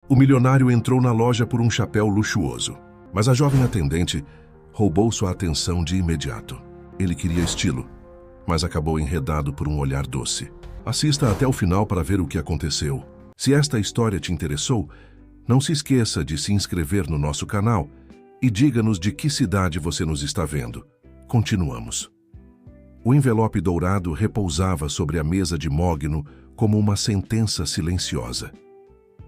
O milionário entrou na loja por um chapéu luxuoso, mas a jovem atendente roubou sua atenção de imediato. Ele queria estilo, mas acabou enredado por um olhar doce. Assista até o final para ver o que aconteceu. Se esta história te interessou, não se esqueça de se inscrever no nosso canal e diga-nos de que cidade você nos está vendo. Continuamos. O envelope dourado repousava sobre a mesa de Mogno como uma sentença silenciosa.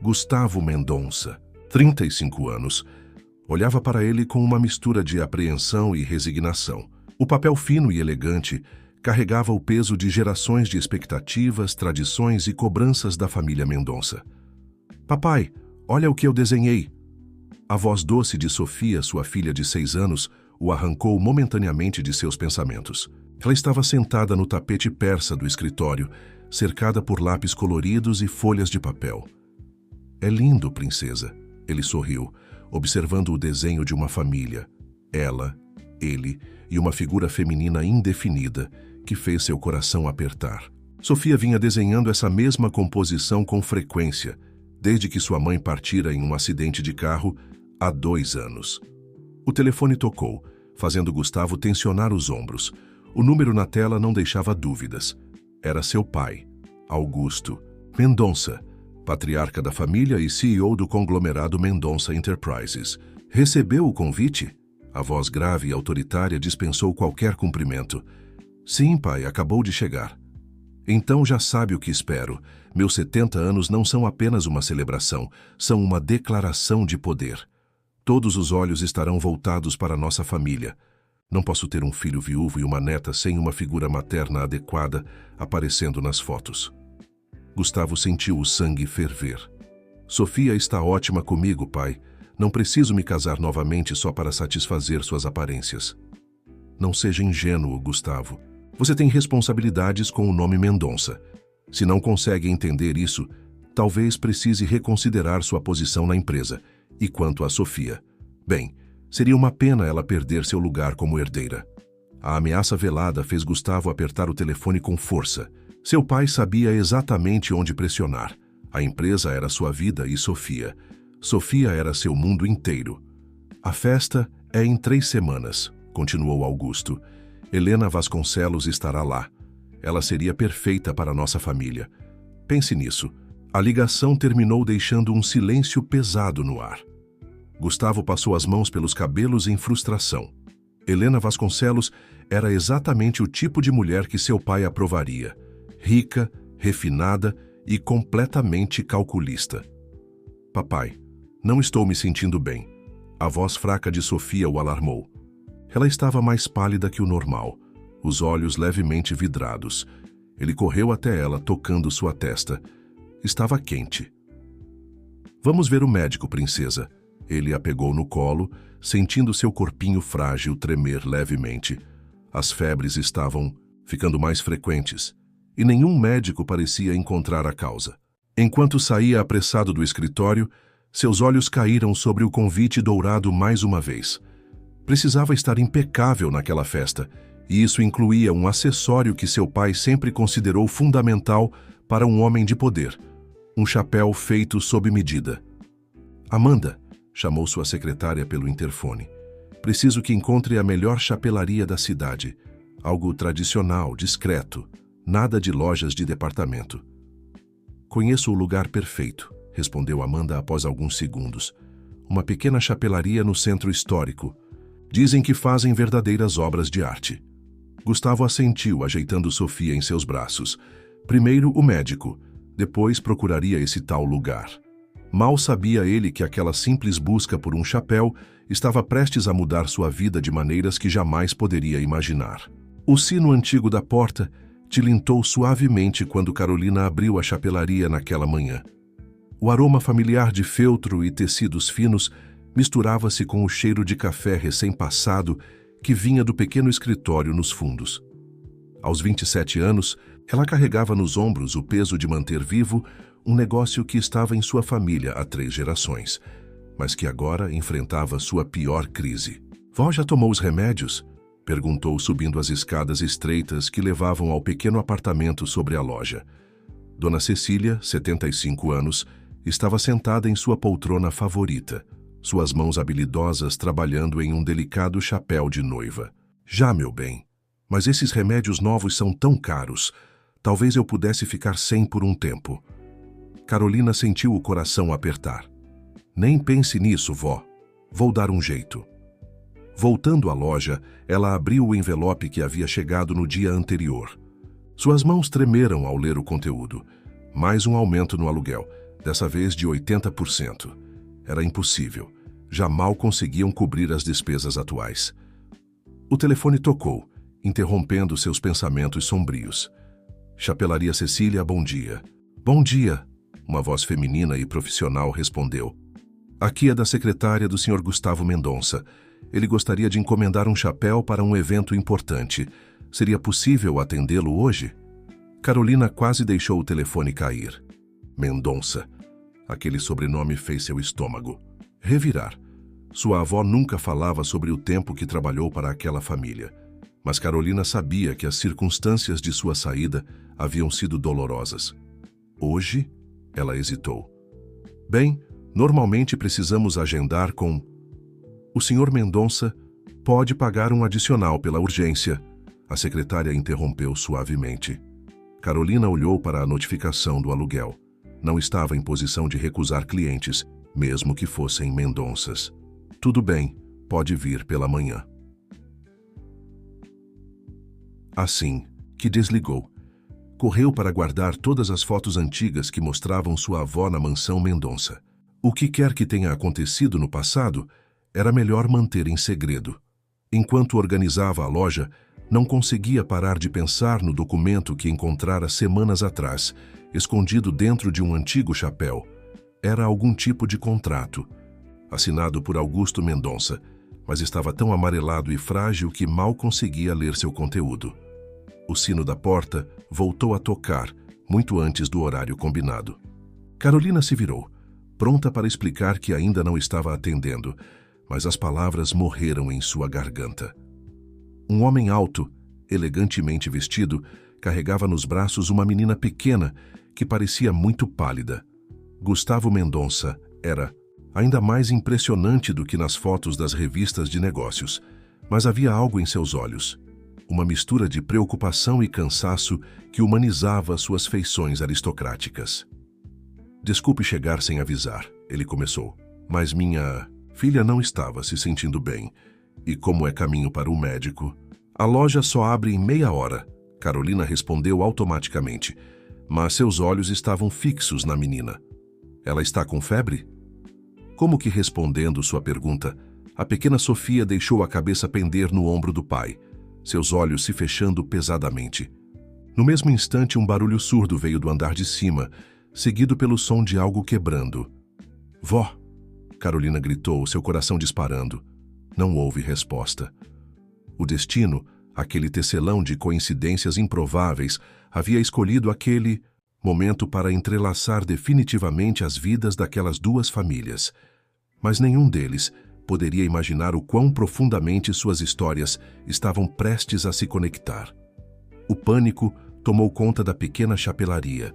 Gustavo Mendonça, 35 anos, olhava para ele com uma mistura de apreensão e resignação. O papel fino e elegante carregava o peso de gerações de expectativas, tradições e cobranças da família Mendonça. Papai, olha o que eu desenhei. A voz doce de Sofia, sua filha de 6 anos, o arrancou momentaneamente de seus pensamentos. Ela estava sentada no tapete persa do escritório, cercada por lápis coloridos e folhas de papel. É lindo, princesa. Ele sorriu, observando o desenho de uma família. Ela, ele e uma figura feminina indefinida que fez seu coração apertar. Sofia vinha desenhando essa mesma composição com frequência, desde que sua mãe partira em um acidente de carro há 2 anos. O telefone tocou, fazendo Gustavo tensionar os ombros. O número na tela não deixava dúvidas. Era seu pai, Augusto Mendonça, patriarca da família e CEO do conglomerado Mendonça Enterprises. Recebeu o convite? A voz grave e autoritária dispensou qualquer cumprimento. Sim, pai, acabou de chegar. Então já sabe o que espero. Meus 70 anos não são apenas uma celebração, são uma declaração de poder. Todos os olhos estarão voltados para nossa família. Não posso ter um filho viúvo e uma neta sem uma figura materna adequada aparecendo nas fotos. Gustavo sentiu o sangue ferver. Sofia está ótima comigo, pai. Não preciso me casar novamente só para satisfazer suas aparências. Não seja ingênuo, Gustavo. Você tem responsabilidades com o nome Mendonça. Se não consegue entender isso, talvez precise reconsiderar sua posição na empresa. E quanto a Sofia? Bem, seria uma pena ela perder seu lugar como herdeira. A ameaça velada fez Gustavo apertar o telefone com força. Seu pai sabia exatamente onde pressionar. A empresa era sua vida e Sofia. Sofia era seu mundo inteiro. A festa é em 3 semanas, continuou Augusto. Helena Vasconcelos estará lá. Ela seria perfeita para nossa família. Pense nisso. A ligação terminou deixando um silêncio pesado no ar. Gustavo passou as mãos pelos cabelos em frustração. Helena Vasconcelos era exatamente o tipo de mulher que seu pai aprovaria. Rica, refinada e completamente calculista. Papai, não estou me sentindo bem. A voz fraca de Sofia o alarmou. Ela estava mais pálida que o normal, os olhos levemente vidrados. Ele correu até ela, tocando sua testa. Estava quente. Vamos ver o médico, princesa. Ele a pegou no colo, sentindo seu corpinho frágil tremer levemente. As febres estavam ficando mais frequentes, e nenhum médico parecia encontrar a causa. Enquanto saía apressado do escritório, seus olhos caíram sobre o convite dourado mais uma vez. Precisava estar impecável naquela festa, e isso incluía um acessório que seu pai sempre considerou fundamental para um homem de poder: um chapéu feito sob medida. Amanda, chamou sua secretária pelo interfone. Preciso que encontre a melhor chapelaria da cidade. Algo tradicional, discreto. Nada de lojas de departamento. Conheço o lugar perfeito, respondeu Amanda após alguns segundos. Uma pequena chapelaria no centro histórico. Dizem que fazem verdadeiras obras de arte. Gustavo assentiu, ajeitando Sofia em seus braços. Primeiro o médico, depois procuraria esse tal lugar. Mal sabia ele que aquela simples busca por um chapéu estava prestes a mudar sua vida de maneiras que jamais poderia imaginar. O sino antigo da porta tilintou suavemente quando Carolina abriu a chapelaria naquela manhã. O aroma familiar de feltro e tecidos finos misturava-se com o cheiro de café recém-passado que vinha do pequeno escritório nos fundos. Aos 27 anos, ela carregava nos ombros o peso de manter vivo um negócio que estava em sua família há 3 gerações, mas que agora enfrentava sua pior crise. Vó já tomou os remédios? Perguntou subindo as escadas estreitas que levavam ao pequeno apartamento sobre a loja. Dona Cecília, 75 anos, Estava sentada em sua poltrona favorita, suas mãos habilidosas trabalhando em um delicado chapéu de noiva. Já, meu bem, mas esses remédios novos são tão caros. Talvez eu pudesse ficar sem por um tempo. Carolina sentiu o coração apertar. Nem pense nisso, vó. Vou dar um jeito. Voltando à loja, ela abriu o envelope que havia chegado no dia anterior. Suas mãos tremeram ao ler o conteúdo. Mais um aumento no aluguel, dessa vez de 80%. Era impossível. Já mal conseguiam cobrir as despesas atuais. O telefone tocou, interrompendo seus pensamentos sombrios. Chapelaria Cecília, bom dia. Bom dia, uma voz feminina e profissional respondeu. Aqui é da secretária do Sr. Gustavo Mendonça. Ele gostaria de encomendar um chapéu para um evento importante. Seria possível atendê-lo hoje? Carolina quase deixou o telefone cair. Mendonça. Aquele sobrenome fez seu estômago revirar. Sua avó nunca falava sobre o tempo que trabalhou para aquela família. Mas Carolina sabia que as circunstâncias de sua saída haviam sido dolorosas. Hoje, ela hesitou. Bem, normalmente precisamos agendar com... O Sr. Mendonça pode pagar um adicional pela urgência. A secretária interrompeu suavemente. Carolina olhou para a notificação do aluguel. Não estava em posição de recusar clientes, mesmo que fossem Mendonças. Tudo bem, pode vir pela manhã. Assim que desligou, correu para guardar todas as fotos antigas que mostravam sua avó na mansão Mendonça. O que quer que tenha acontecido no passado, era melhor manter em segredo. Enquanto organizava a loja, não conseguia parar de pensar no documento que encontrara semanas atrás, escondido dentro de um antigo chapéu. Era algum tipo de contrato, assinado por Augusto Mendonça, mas estava tão amarelado e frágil que mal conseguia ler seu conteúdo. O sino da porta voltou a tocar, muito antes do horário combinado. Carolina se virou, pronta para explicar que ainda não estava atendendo, mas as palavras morreram em sua garganta. Um homem alto, elegantemente vestido, carregava nos braços uma menina pequena que parecia muito pálida. Gustavo Mendonça era ainda mais impressionante do que nas fotos das revistas de negócios, mas havia algo em seus olhos, uma mistura de preocupação e cansaço que humanizava suas feições aristocráticas. Desculpe chegar sem avisar, ele começou, mas minha filha não estava se sentindo bem, e como é caminho para o médico... A loja só abre em meia hora, Carolina respondeu automaticamente, mas seus olhos estavam fixos na menina. Ela está com febre? Como que respondendo sua pergunta, a pequena Sofia deixou a cabeça pender no ombro do pai, seus olhos se fechando pesadamente. No mesmo instante, um barulho surdo veio do andar de cima, seguido pelo som de algo quebrando. Vó! Carolina gritou, seu coração disparando. Não houve resposta. O destino, aquele tecelão de coincidências improváveis, havia escolhido aquele momento para entrelaçar definitivamente as vidas daquelas duas famílias. Mas nenhum deles poderia imaginar o quão profundamente suas histórias estavam prestes a se conectar. O pânico tomou conta da pequena chapelaria.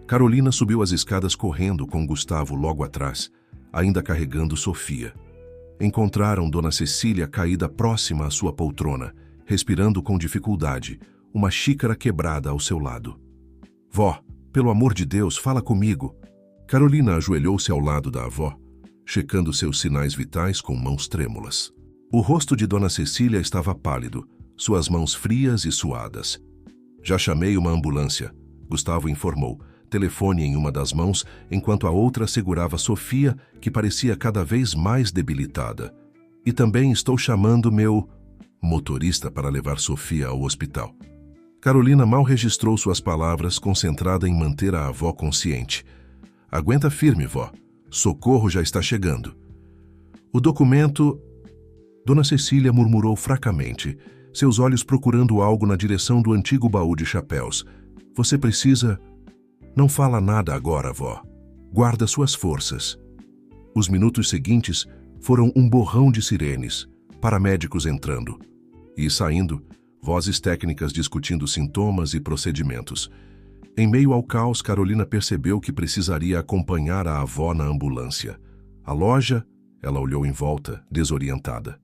Carolina subiu as escadas correndo com Gustavo logo atrás, ainda carregando Sofia. Encontraram Dona Cecília caída próxima à sua poltrona, respirando com dificuldade, uma xícara quebrada ao seu lado. Vó, pelo amor de Deus, fala comigo. Carolina ajoelhou-se ao lado da avó, checando seus sinais vitais com mãos trêmulas. O rosto de Dona Cecília estava pálido, suas mãos frias e suadas. Já chamei uma ambulância, Gustavo informou, telefone em uma das mãos, enquanto a outra segurava Sofia, que parecia cada vez mais debilitada. E também estou chamando meu motorista para levar Sofia ao hospital. Carolina mal registrou suas palavras, concentrada em manter a avó consciente. Aguenta firme, vó. Socorro já está chegando. O documento... Dona Cecília murmurou fracamente, seus olhos procurando algo na direção do antigo baú de chapéus. Você precisa... Não fala nada agora, vó. Guarda suas forças. Os minutos seguintes foram um borrão de sirenes, paramédicos entrando e saindo, vozes técnicas discutindo sintomas e procedimentos. Em meio ao caos, Carolina percebeu que precisaria acompanhar a avó na ambulância. A loja, ela olhou em volta, desorientada.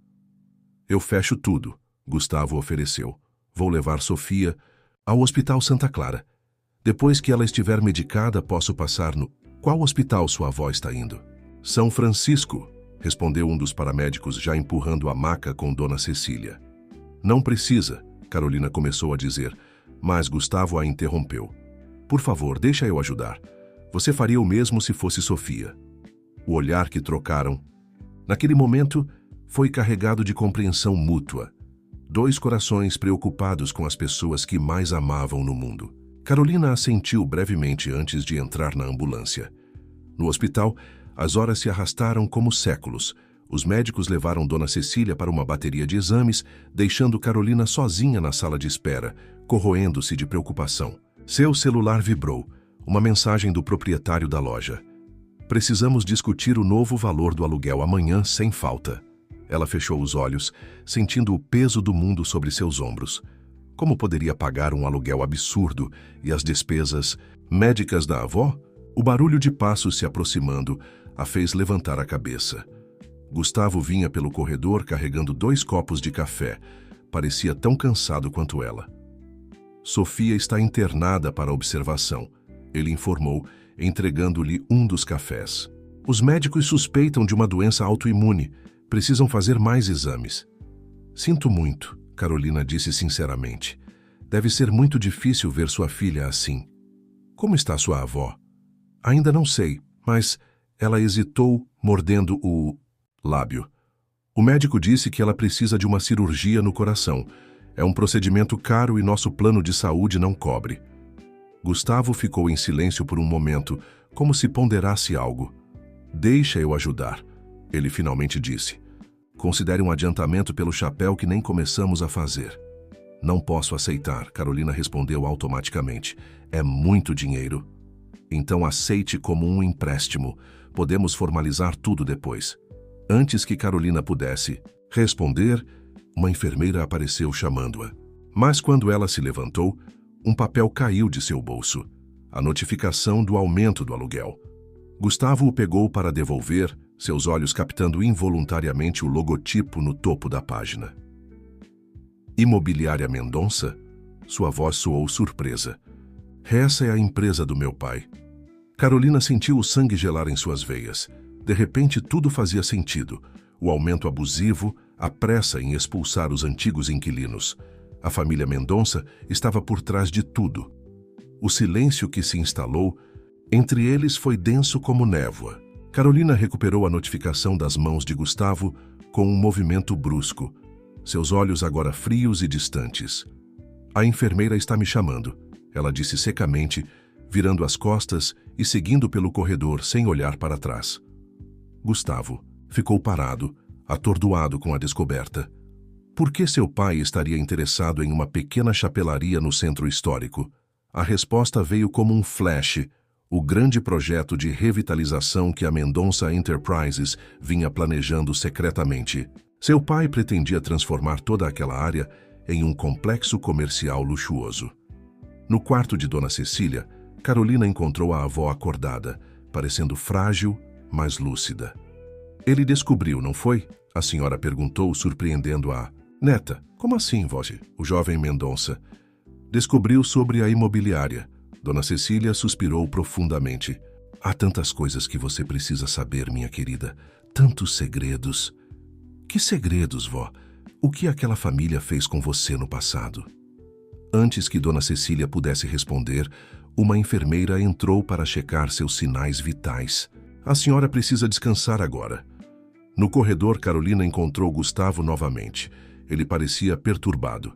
Eu fecho tudo, Gustavo ofereceu. Vou levar Sofia ao Hospital Santa Clara. Depois que ela estiver medicada, posso passar no... Qual hospital sua avó está indo? São Francisco, respondeu um dos paramédicos, já empurrando a maca com Dona Cecília. Não precisa, Carolina começou a dizer, mas Gustavo a interrompeu. Por favor, deixa eu ajudar. Você faria o mesmo se fosse Sofia. O olhar que trocaram, naquele momento, foi carregado de compreensão mútua. Dois corações preocupados com as pessoas que mais amavam no mundo. Carolina assentiu brevemente antes de entrar na ambulância. No hospital, as horas se arrastaram como séculos. Os médicos levaram Dona Cecília para uma bateria de exames, deixando Carolina sozinha na sala de espera, corroendo-se de preocupação. Seu celular vibrou. Uma mensagem do proprietário da loja. Precisamos discutir o novo valor do aluguel amanhã sem falta. Ela fechou os olhos, sentindo o peso do mundo sobre seus ombros. Como poderia pagar um aluguel absurdo e as despesas médicas da avó? O barulho de passos se aproximando a fez levantar a cabeça. Gustavo vinha pelo corredor carregando 2 copos de café. Parecia tão cansado quanto ela. Sofia está internada para observação, ele informou, entregando-lhe um dos cafés. Os médicos suspeitam de uma doença autoimune. Precisam fazer mais exames. Sinto muito, Carolina disse sinceramente. Deve ser muito difícil ver sua filha assim. Como está sua avó? Ainda não sei, mas ela hesitou, mordendo o lábio. O médico disse que ela precisa de uma cirurgia no coração. É um procedimento caro e nosso plano de saúde não cobre. Gustavo ficou em silêncio por um momento, como se ponderasse algo. Deixa eu ajudar, ele finalmente disse. Considere um adiantamento pelo chapéu que nem começamos a fazer. Não posso aceitar, Carolina respondeu automaticamente. É muito dinheiro. Então aceite como um empréstimo. Podemos formalizar tudo depois. Antes que Carolina pudesse responder, uma enfermeira apareceu chamando-a. Mas quando ela se levantou, um papel caiu de seu bolso. A notificação do aumento do aluguel. Gustavo o pegou para devolver, seus olhos captando involuntariamente o logotipo no topo da página. Imobiliária Mendonça? Sua voz soou surpresa. Essa é a empresa do meu pai. Carolina sentiu o sangue gelar em suas veias. De repente, tudo fazia sentido. O aumento abusivo, a pressa em expulsar os antigos inquilinos. A família Mendonça estava por trás de tudo. O silêncio que se instalou entre eles foi denso como névoa. Carolina recuperou a notificação das mãos de Gustavo com um movimento brusco, seus olhos agora frios e distantes. A enfermeira está me chamando, ela disse secamente, virando as costas e seguindo pelo corredor sem olhar para trás. Gustavo ficou parado, atordoado com a descoberta. Por que seu pai estaria interessado em uma pequena chapelaria no centro histórico? A resposta veio como um flash. O grande projeto de revitalização que a Mendonça Enterprises vinha planejando secretamente. Seu pai pretendia transformar toda aquela área em um complexo comercial luxuoso. No quarto de Dona Cecília, Carolina encontrou a avó acordada, parecendo frágil, mas lúcida. Ele descobriu, não foi? A senhora perguntou, surpreendendo-a. Neta, como assim, vó? O jovem Mendonça descobriu sobre a imobiliária. Dona Cecília suspirou profundamente. Há tantas coisas que você precisa saber, minha querida. Tantos segredos. Que segredos, vó? O que aquela família fez com você no passado? Antes que Dona Cecília pudesse responder, uma enfermeira entrou para checar seus sinais vitais. A senhora precisa descansar agora. No corredor, Carolina encontrou Gustavo novamente. Ele parecia perturbado.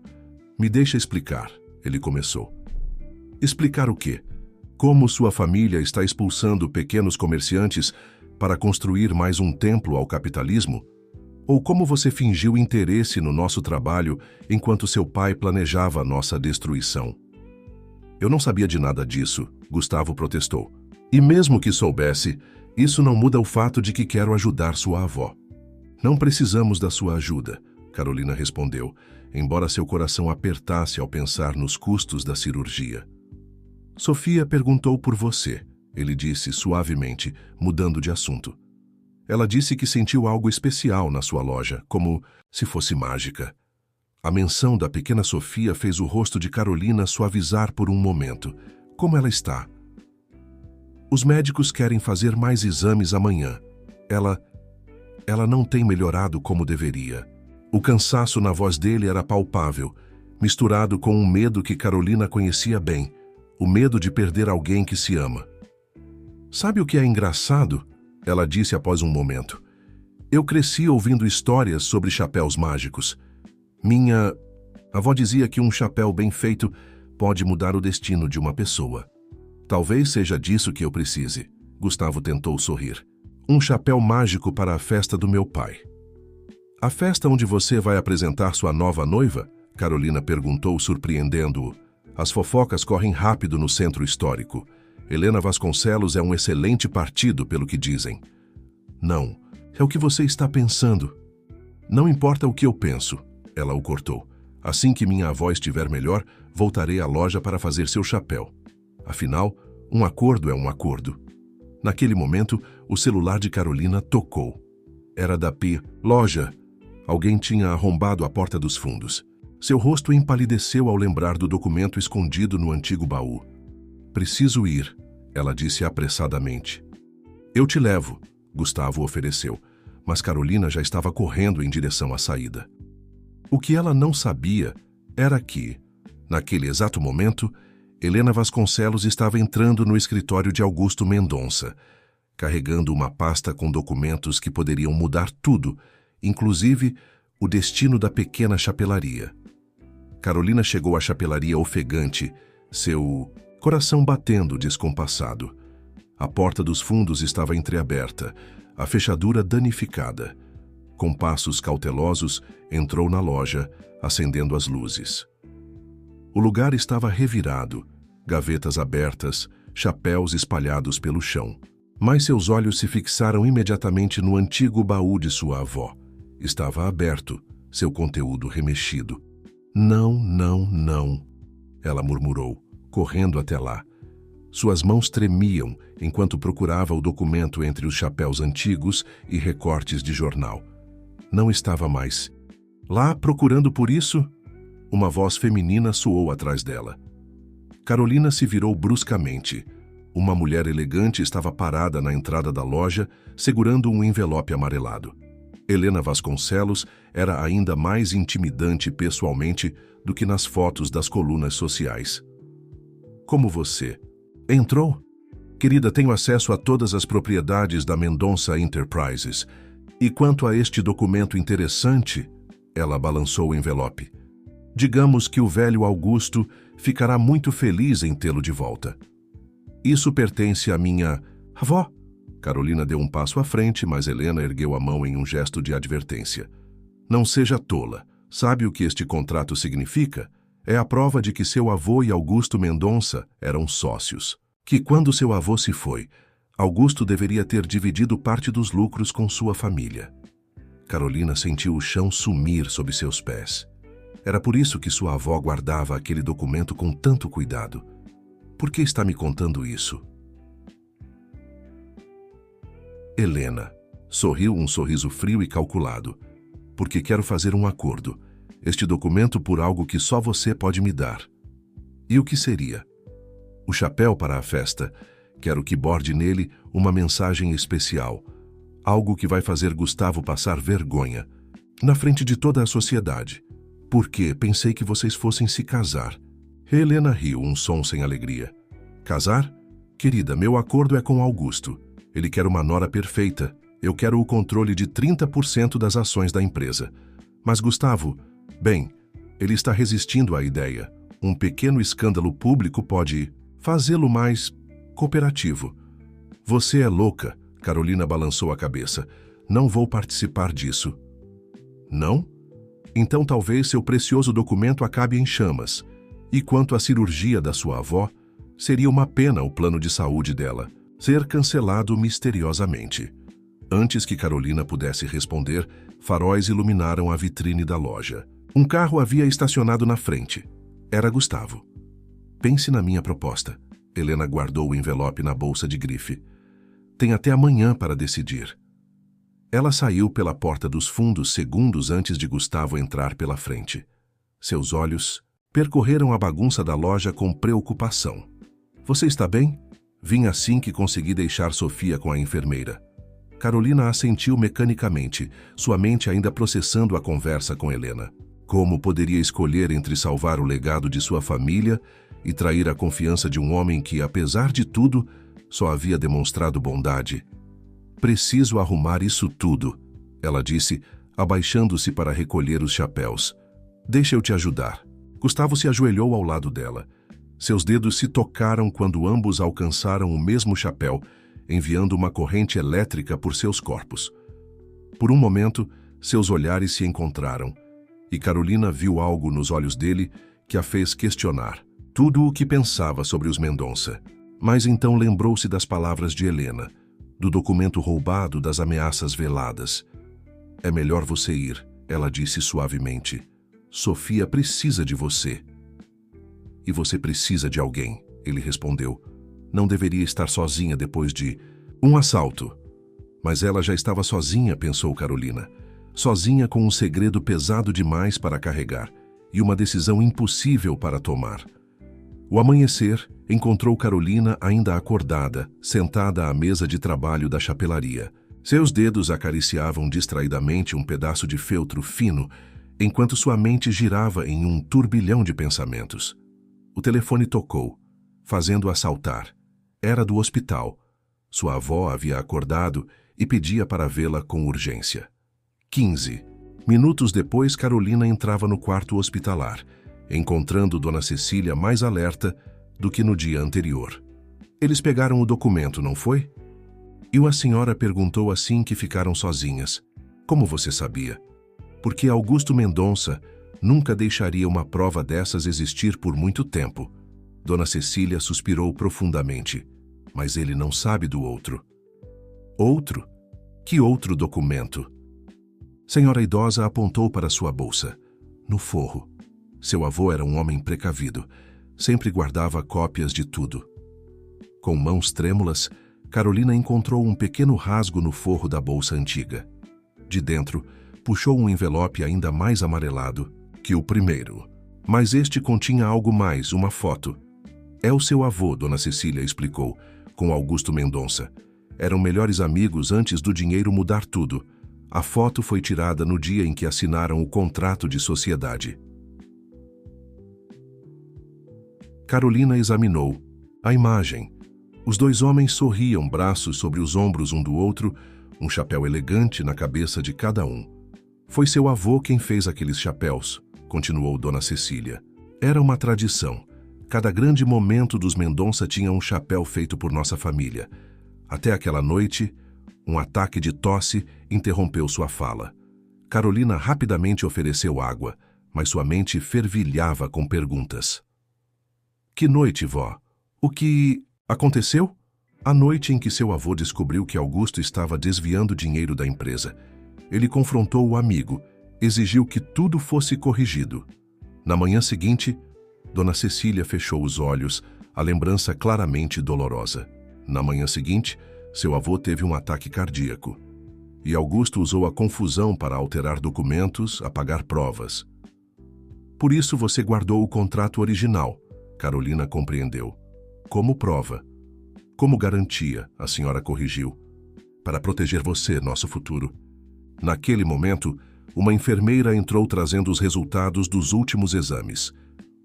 Me deixa explicar, ele começou. Explicar o quê? Como sua família está expulsando pequenos comerciantes para construir mais um templo ao capitalismo? Ou como você fingiu interesse no nosso trabalho enquanto seu pai planejava a nossa destruição? Eu não sabia de nada disso, Gustavo protestou. E mesmo que soubesse, isso não muda o fato de que quero ajudar sua avó. Não precisamos da sua ajuda, Carolina respondeu, embora seu coração apertasse ao pensar nos custos da cirurgia. Sofia perguntou por você, ele disse suavemente, mudando de assunto. Ela disse que sentiu algo especial na sua loja, como se fosse mágica. A menção da pequena Sofia fez o rosto de Carolina suavizar por um momento. Como ela está? Os médicos querem fazer mais exames amanhã. Ela não tem melhorado como deveria. O cansaço na voz dele era palpável, misturado com um medo que Carolina conhecia bem, o medo de perder alguém que se ama. Sabe o que é engraçado? Ela disse após um momento. Eu cresci ouvindo histórias sobre chapéus mágicos. Minha avó dizia que um chapéu bem feito pode mudar o destino de uma pessoa. Talvez seja disso que eu precise. Gustavo tentou sorrir. Um chapéu mágico para a festa do meu pai. A festa onde você vai apresentar sua nova noiva? Carolina perguntou, surpreendendo-o. As fofocas correm rápido no centro histórico. Helena Vasconcelos é um excelente partido, pelo que dizem. Não, é o que você está pensando. Não importa o que eu penso, ela o cortou. Assim que minha avó estiver melhor, voltarei à loja para fazer seu chapéu. Afinal, um acordo é um acordo. Naquele momento, o celular de Carolina tocou. Era da loja. Alguém tinha arrombado a porta dos fundos. Seu rosto empalideceu ao lembrar do documento escondido no antigo baú. Preciso ir, ela disse apressadamente. Eu te levo, Gustavo ofereceu, mas Carolina já estava correndo em direção à saída. O que ela não sabia era que, naquele exato momento, Helena Vasconcelos estava entrando no escritório de Augusto Mendonça, carregando uma pasta com documentos que poderiam mudar tudo, inclusive o destino da pequena chapelaria. Carolina chegou à chapelaria ofegante, seu coração batendo descompassado. A porta dos fundos estava entreaberta, a fechadura danificada. Com passos cautelosos, entrou na loja, acendendo as luzes. O lugar estava revirado, gavetas abertas, chapéus espalhados pelo chão. Mas seus olhos se fixaram imediatamente no antigo baú de sua avó. Estava aberto, seu conteúdo remexido. Não, não, não, ela murmurou, correndo até lá. Suas mãos tremiam enquanto procurava o documento entre os chapéus antigos e recortes de jornal. Não estava mais. Lá, procurando por isso, uma voz feminina soou atrás dela. Carolina se virou bruscamente. Uma mulher elegante estava parada na entrada da loja, segurando um envelope amarelado. Helena Vasconcelos era ainda mais intimidante pessoalmente do que nas fotos das colunas sociais. Como você? Entrou? Querida, tenho acesso a todas as propriedades da Mendonça Enterprises. E quanto a este documento interessante, ela balançou o envelope. Digamos que o velho Augusto ficará muito feliz em tê-lo de volta. Isso pertence à minha avó. Carolina deu um passo à frente, mas Helena ergueu a mão em um gesto de advertência. Não seja tola. Sabe o que este contrato significa? É a prova de que seu avô e Augusto Mendonça eram sócios. Que quando seu avô se foi, Augusto deveria ter dividido parte dos lucros com sua família. Carolina sentiu o chão sumir sob seus pés. Era por isso que sua avó guardava aquele documento com tanto cuidado. Por que está me contando isso? Helena sorriu um sorriso frio e calculado. Porque quero fazer um acordo. Este documento por algo que só você pode me dar. E o que seria? O chapéu para a festa. Quero que borde nele uma mensagem especial. Algo que vai fazer Gustavo passar vergonha. Na frente de toda a sociedade. Porque pensei que vocês fossem se casar. Helena riu, um som sem alegria. Casar? Querida, meu acordo é com Augusto. Ele quer uma nora perfeita. Eu quero o controle de 30% das ações da empresa. Mas Gustavo, bem, ele está resistindo à ideia. Um pequeno escândalo público pode fazê-lo mais cooperativo. Você é louca, Carolina balançou a cabeça. Não vou participar disso. Não? Então talvez seu precioso documento acabe em chamas. E quanto à cirurgia da sua avó, seria uma pena o plano de saúde dela ser cancelado misteriosamente. Antes que Carolina pudesse responder, faróis iluminaram a vitrine da loja. Um carro havia estacionado na frente. Era Gustavo. Pense na minha proposta. Helena guardou o envelope na bolsa de grife. Tem até amanhã para decidir. Ela saiu pela porta dos fundos segundos antes de Gustavo entrar pela frente. Seus olhos percorreram a bagunça da loja com preocupação. Você está bem? Vim assim que consegui deixar Sofia com a enfermeira. Carolina assentiu mecanicamente, sua mente ainda processando a conversa com Helena. Como poderia escolher entre salvar o legado de sua família e trair a confiança de um homem que, apesar de tudo, só havia demonstrado bondade? Preciso arrumar isso tudo, ela disse, abaixando-se para recolher os chapéus. Deixa eu te ajudar. Gustavo se ajoelhou ao lado dela. Seus dedos se tocaram quando ambos alcançaram o mesmo chapéu, enviando uma corrente elétrica por seus corpos. Por um momento, seus olhares se encontraram, e Carolina viu algo nos olhos dele que a fez questionar tudo o que pensava sobre os Mendonça. Mas então lembrou-se das palavras de Helena, do documento roubado, das ameaças veladas. É melhor você ir, ela disse suavemente. Sofia precisa de você. E você precisa de alguém, ele respondeu. Não deveria estar sozinha depois de um assalto. Mas ela já estava sozinha, pensou Carolina. Sozinha com um segredo pesado demais para carregar e uma decisão impossível para tomar. O amanhecer encontrou Carolina ainda acordada, sentada à mesa de trabalho da chapelaria. Seus dedos acariciavam distraidamente um pedaço de feltro fino, enquanto sua mente girava em um turbilhão de pensamentos. O telefone tocou, fazendo-a saltar. Era do hospital. Sua avó havia acordado e pedia para vê-la com urgência. 15 minutos depois, Carolina entrava no quarto hospitalar, encontrando Dona Cecília mais alerta do que no dia anterior. Eles pegaram o documento, não foi? E a senhora perguntou assim que ficaram sozinhas. Como você sabia? Porque Augusto Mendonça nunca deixaria uma prova dessas existir por muito tempo. Dona Cecília suspirou profundamente. Mas ele não sabe do outro. Outro? Que outro documento? Senhora idosa apontou para sua bolsa. No forro. Seu avô era um homem precavido. Sempre guardava cópias de tudo. Com mãos trêmulas, Carolina encontrou um pequeno rasgo no forro da bolsa antiga. De dentro, puxou um envelope ainda mais amarelado que o primeiro. Mas este continha algo mais, uma foto. É o seu avô, Dona Cecília explicou, com Augusto Mendonça. Eram melhores amigos antes do dinheiro mudar tudo. A foto foi tirada no dia em que assinaram o contrato de sociedade. Carolina examinou a imagem. Os dois homens sorriam, braços sobre os ombros um do outro, um chapéu elegante na cabeça de cada um. Foi seu avô quem fez aqueles chapéus, continuou Dona Cecília. Era uma tradição. Cada grande momento dos Mendonça tinha um chapéu feito por nossa família. Até aquela noite, um ataque de tosse interrompeu sua fala. Carolina rapidamente ofereceu água, mas sua mente fervilhava com perguntas. Que noite, vó? O que aconteceu? A noite em que seu avô descobriu que Augusto estava desviando dinheiro da empresa. Ele confrontou o amigo, exigiu que tudo fosse corrigido. Na manhã seguinte, Dona Cecília fechou os olhos, a lembrança claramente dolorosa. Na manhã seguinte, seu avô teve um ataque cardíaco. E Augusto usou a confusão para alterar documentos, apagar provas. Por isso você guardou o contrato original, Carolina compreendeu. Como prova. Como garantia, a senhora corrigiu. Para proteger você, nosso futuro. Naquele momento, uma enfermeira entrou trazendo os resultados dos últimos exames.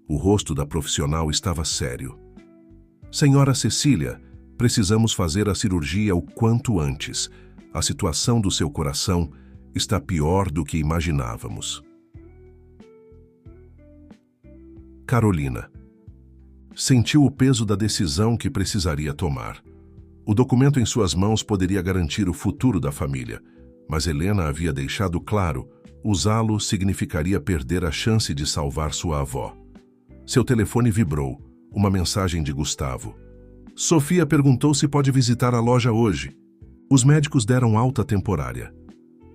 O rosto da profissional estava sério. Senhora Cecília, precisamos fazer a cirurgia o quanto antes. A situação do seu coração está pior do que imaginávamos. Carolina sentiu o peso da decisão que precisaria tomar. O documento em suas mãos poderia garantir o futuro da família, mas Helena havia deixado claro, usá-lo significaria perder a chance de salvar sua avó. Seu telefone vibrou, uma mensagem de Gustavo. Sofia perguntou se pode visitar a loja hoje. Os médicos deram alta temporária.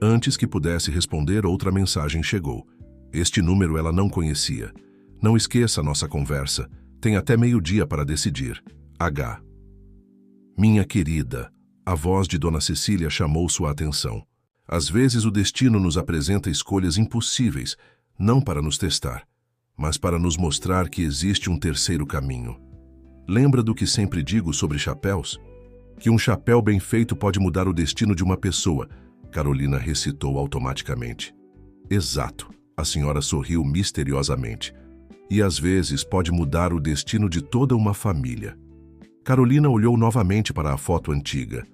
Antes que pudesse responder, outra mensagem chegou. Este número ela não conhecia. Não esqueça nossa conversa. Tem até meio-dia para decidir. H. Minha querida, a voz de Dona Cecília chamou sua atenção. Às vezes o destino nos apresenta escolhas impossíveis, não para nos testar, mas para nos mostrar que existe um terceiro caminho. Lembra do que sempre digo sobre chapéus? Que um chapéu bem feito pode mudar o destino de uma pessoa, Carolina recitou automaticamente. Exato, a senhora sorriu misteriosamente. E às vezes pode mudar o destino de toda uma família. Carolina olhou novamente para a foto antiga,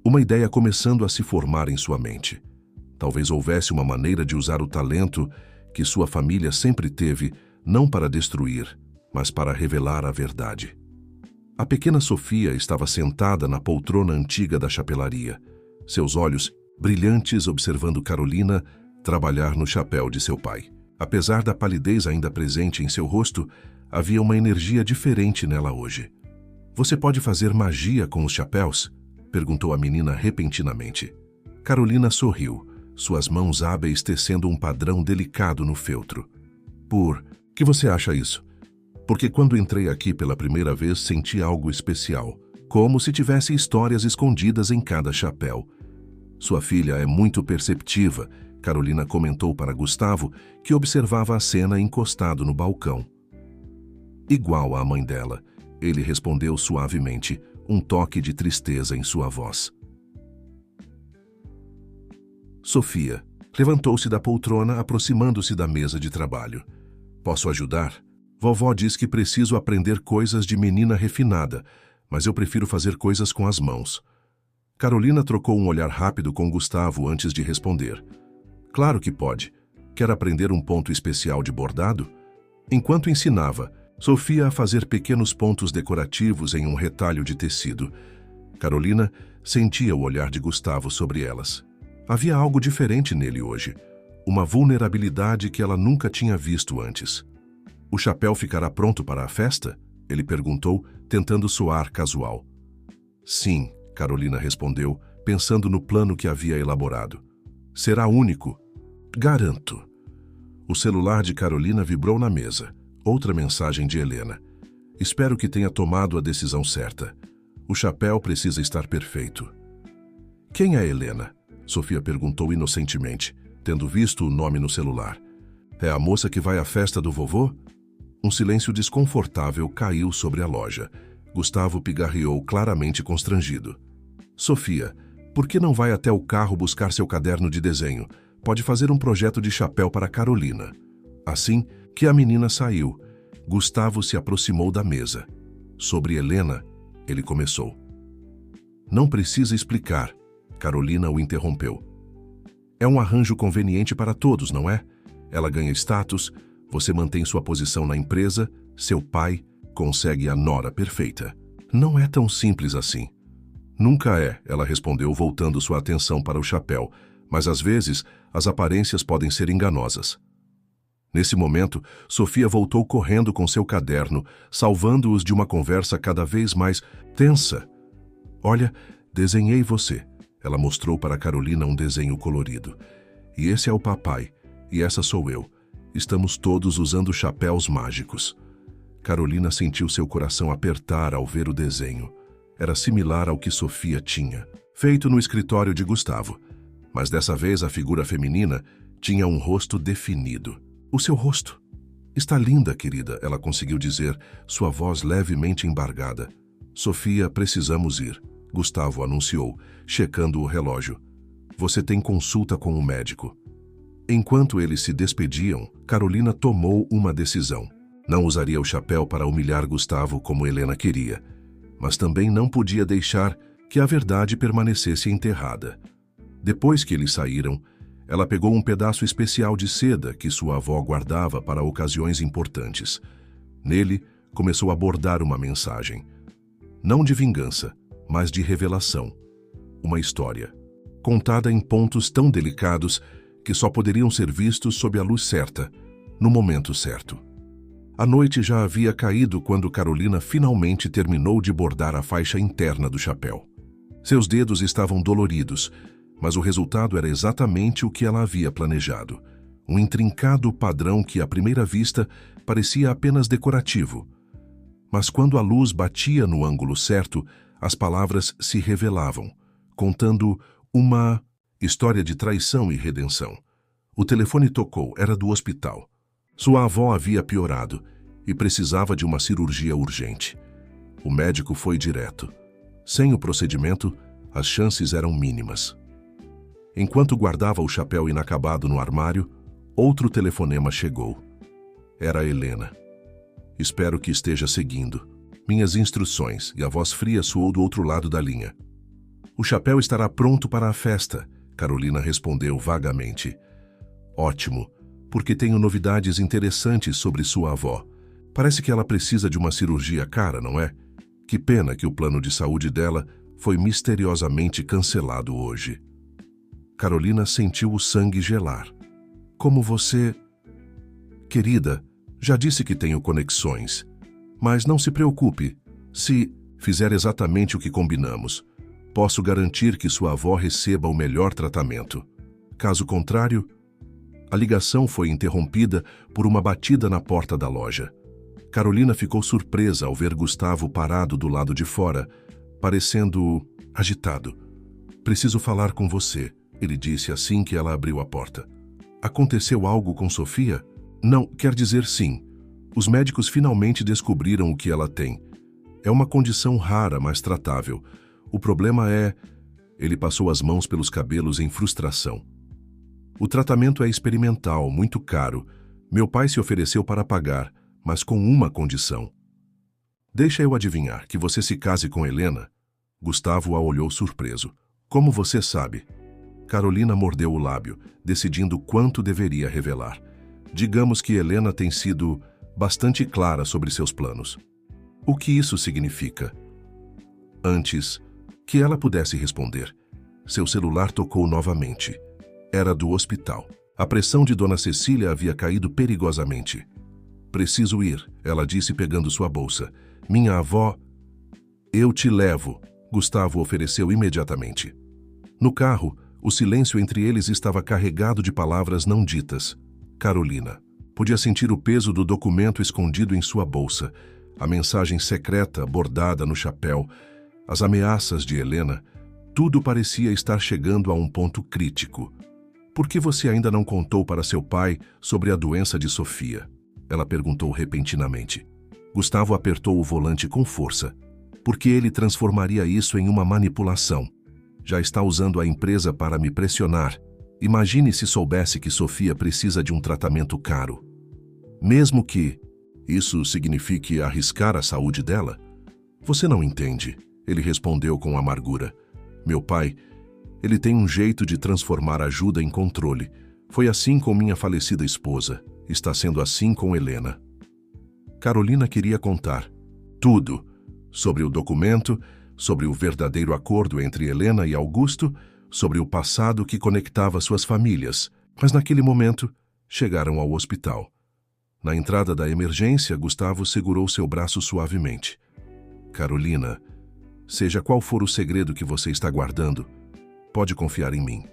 uma ideia começando a se formar em sua mente. Talvez houvesse uma maneira de usar o talento que sua família sempre teve, não para destruir, mas para revelar a verdade. A pequena Sofia estava sentada na poltrona antiga da chapelaria, seus olhos brilhantes observando Carolina trabalhar no chapéu de seu pai. Apesar da palidez ainda presente em seu rosto, havia uma energia diferente nela hoje. Você pode fazer magia com os chapéus? Perguntou a menina repentinamente. Carolina sorriu, suas mãos hábeis tecendo um padrão delicado no feltro. Por que você acha isso? Porque quando entrei aqui pela primeira vez senti algo especial, como se tivesse histórias escondidas em cada chapéu. Sua filha é muito perceptiva, Carolina comentou para Gustavo, que observava a cena encostado no balcão. Igual à mãe dela, ele respondeu suavemente, um toque de tristeza em sua voz. Sofia levantou-se da poltrona, aproximando-se da mesa de trabalho. Posso ajudar? Vovó diz que preciso aprender coisas de menina refinada, mas eu prefiro fazer coisas com as mãos. Carolina trocou um olhar rápido com Gustavo antes de responder. Claro que pode. Quer aprender um ponto especial de bordado? Enquanto ensinava, Sofia a fazer pequenos pontos decorativos em um retalho de tecido. Carolina sentia o olhar de Gustavo sobre elas. Havia algo diferente nele hoje, uma vulnerabilidade que ela nunca tinha visto antes. O chapéu ficará pronto para a festa? Ele perguntou, tentando soar casual. Sim, Carolina respondeu, pensando no plano que havia elaborado. Será único. Garanto. O celular de Carolina vibrou na mesa. Outra mensagem de Helena. Espero que tenha tomado a decisão certa. O chapéu precisa estar perfeito. Quem é Helena? Sofia perguntou inocentemente, tendo visto o nome no celular. É a moça que vai à festa do vovô? Um silêncio desconfortável caiu sobre a loja. Gustavo pigarreou claramente constrangido. Sofia, por que não vai até o carro buscar seu caderno de desenho? Pode fazer um projeto de chapéu para Carolina. Assim que a menina saiu, Gustavo se aproximou da mesa. Sobre Helena, ele começou. Não precisa explicar, Carolina o interrompeu. É um arranjo conveniente para todos, não é? Ela ganha status, você mantém sua posição na empresa, seu pai consegue a nora perfeita. Não é tão simples assim. Nunca é, ela respondeu, voltando sua atenção para o chapéu, mas às vezes as aparências podem ser enganosas. Nesse momento, Sofia voltou correndo com seu caderno, salvando-os de uma conversa cada vez mais tensa. Olha, desenhei você. Ela mostrou para Carolina um desenho colorido. E esse é o papai, e essa sou eu. Estamos todos usando chapéus mágicos. Carolina sentiu seu coração apertar ao ver o desenho. Era similar ao que Sofia tinha, feito no escritório de Gustavo. Mas dessa vez a figura feminina tinha um rosto definido. O seu rosto. Está linda, querida, ela conseguiu dizer, sua voz levemente embargada. Sofia, precisamos ir, Gustavo anunciou, checando o relógio. Você tem consulta com o médico. Enquanto eles se despediam, Carolina tomou uma decisão. Não usaria o chapéu para humilhar Gustavo como Helena queria, mas também não podia deixar que a verdade permanecesse enterrada. Depois que eles saíram, ela pegou um pedaço especial de seda que sua avó guardava para ocasiões importantes. Nele, começou a bordar uma mensagem. Não de vingança, mas de revelação. Uma história, contada em pontos tão delicados que só poderiam ser vistos sob a luz certa, no momento certo. A noite já havia caído quando Carolina finalmente terminou de bordar a faixa interna do chapéu. Seus dedos estavam doloridos, mas o resultado era exatamente o que ela havia planejado. Um intrincado padrão que, à primeira vista, parecia apenas decorativo. Mas quando a luz batia no ângulo certo, as palavras se revelavam, contando uma história de traição e redenção. O telefone tocou, era do hospital. Sua avó havia piorado e precisava de uma cirurgia urgente. O médico foi direto. Sem o procedimento, as chances eram mínimas. Enquanto guardava o chapéu inacabado no armário, outro telefonema chegou. Era a Helena. Espero que esteja seguindo minhas instruções, e a voz fria soou do outro lado da linha. O chapéu estará pronto para a festa, Carolina respondeu vagamente. Ótimo, porque tenho novidades interessantes sobre sua avó. Parece que ela precisa de uma cirurgia cara, não é? Que pena que o plano de saúde dela foi misteriosamente cancelado hoje. Carolina sentiu o sangue gelar. Como você... Querida, já disse que tenho conexões. Mas não se preocupe. Se fizer exatamente o que combinamos, posso garantir que sua avó receba o melhor tratamento. Caso contrário... A ligação foi interrompida por uma batida na porta da loja. Carolina ficou surpresa ao ver Gustavo parado do lado de fora, parecendo agitado. Preciso falar com você, ele disse assim que ela abriu a porta. Aconteceu algo com Sofia? Não, quer dizer sim. Os médicos finalmente descobriram o que ela tem. É uma condição rara, mas tratável. O problema é... Ele passou as mãos pelos cabelos em frustração. O tratamento é experimental, muito caro. Meu pai se ofereceu para pagar, mas com uma condição. Deixa eu adivinhar, que você se case com Helena? Gustavo a olhou surpreso. Como você sabe? Carolina mordeu o lábio, decidindo quanto deveria revelar. Digamos que Helena tem sido bastante clara sobre seus planos. O que isso significa? Antes que ela pudesse responder, seu celular tocou novamente. Era do hospital. A pressão de Dona Cecília havia caído perigosamente. Preciso ir, ela disse pegando sua bolsa. Minha avó... Eu te levo, Gustavo ofereceu imediatamente. No carro, o silêncio entre eles estava carregado de palavras não ditas. Carolina. Podia sentir o peso do documento escondido em sua bolsa, a mensagem secreta bordada no chapéu, as ameaças de Helena. Tudo parecia estar chegando a um ponto crítico. Por que você ainda não contou para seu pai sobre a doença de Sofia? Ela perguntou repentinamente. Gustavo apertou o volante com força. Porque ele transformaria isso em uma manipulação. Já está usando a empresa para me pressionar. Imagine se soubesse que Sofia precisa de um tratamento caro. Mesmo que isso signifique arriscar a saúde dela? Você não entende, ele respondeu com amargura. Meu pai... Ele tem um jeito de transformar ajuda em controle. Foi assim com minha falecida esposa. Está sendo assim com Helena. Carolina queria contar tudo sobre o documento, sobre o verdadeiro acordo entre Helena e Augusto, sobre o passado que conectava suas famílias. Mas naquele momento, chegaram ao hospital. Na entrada da emergência, Gustavo segurou seu braço suavemente. Carolina, seja qual for o segredo que você está guardando, pode confiar em mim.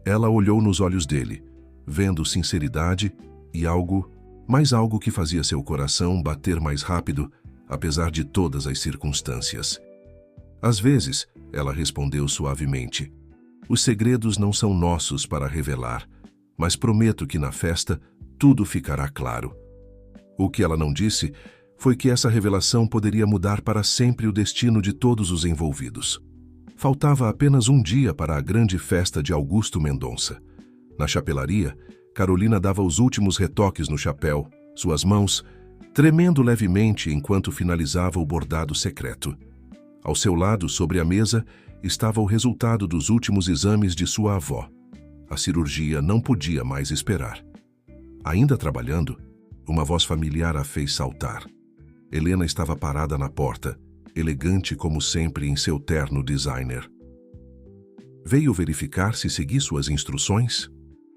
Ela olhou nos olhos dele, vendo sinceridade e algo que fazia seu coração bater mais rápido, apesar de todas as circunstâncias. Às vezes, ela respondeu suavemente, os segredos não são nossos para revelar, mas prometo que na festa tudo ficará claro. O que ela não disse foi que essa revelação poderia mudar para sempre o destino de todos os envolvidos. Faltava apenas um dia para a grande festa de Augusto Mendonça. Na chapelaria, Carolina dava os últimos retoques no chapéu, suas mãos tremendo levemente enquanto finalizava o bordado secreto. Ao seu lado, sobre a mesa, estava o resultado dos últimos exames de sua avó. A cirurgia não podia mais esperar. Ainda trabalhando, uma voz familiar a fez saltar. Helena estava parada na porta, elegante como sempre em seu terno designer. Veio verificar se segui suas instruções?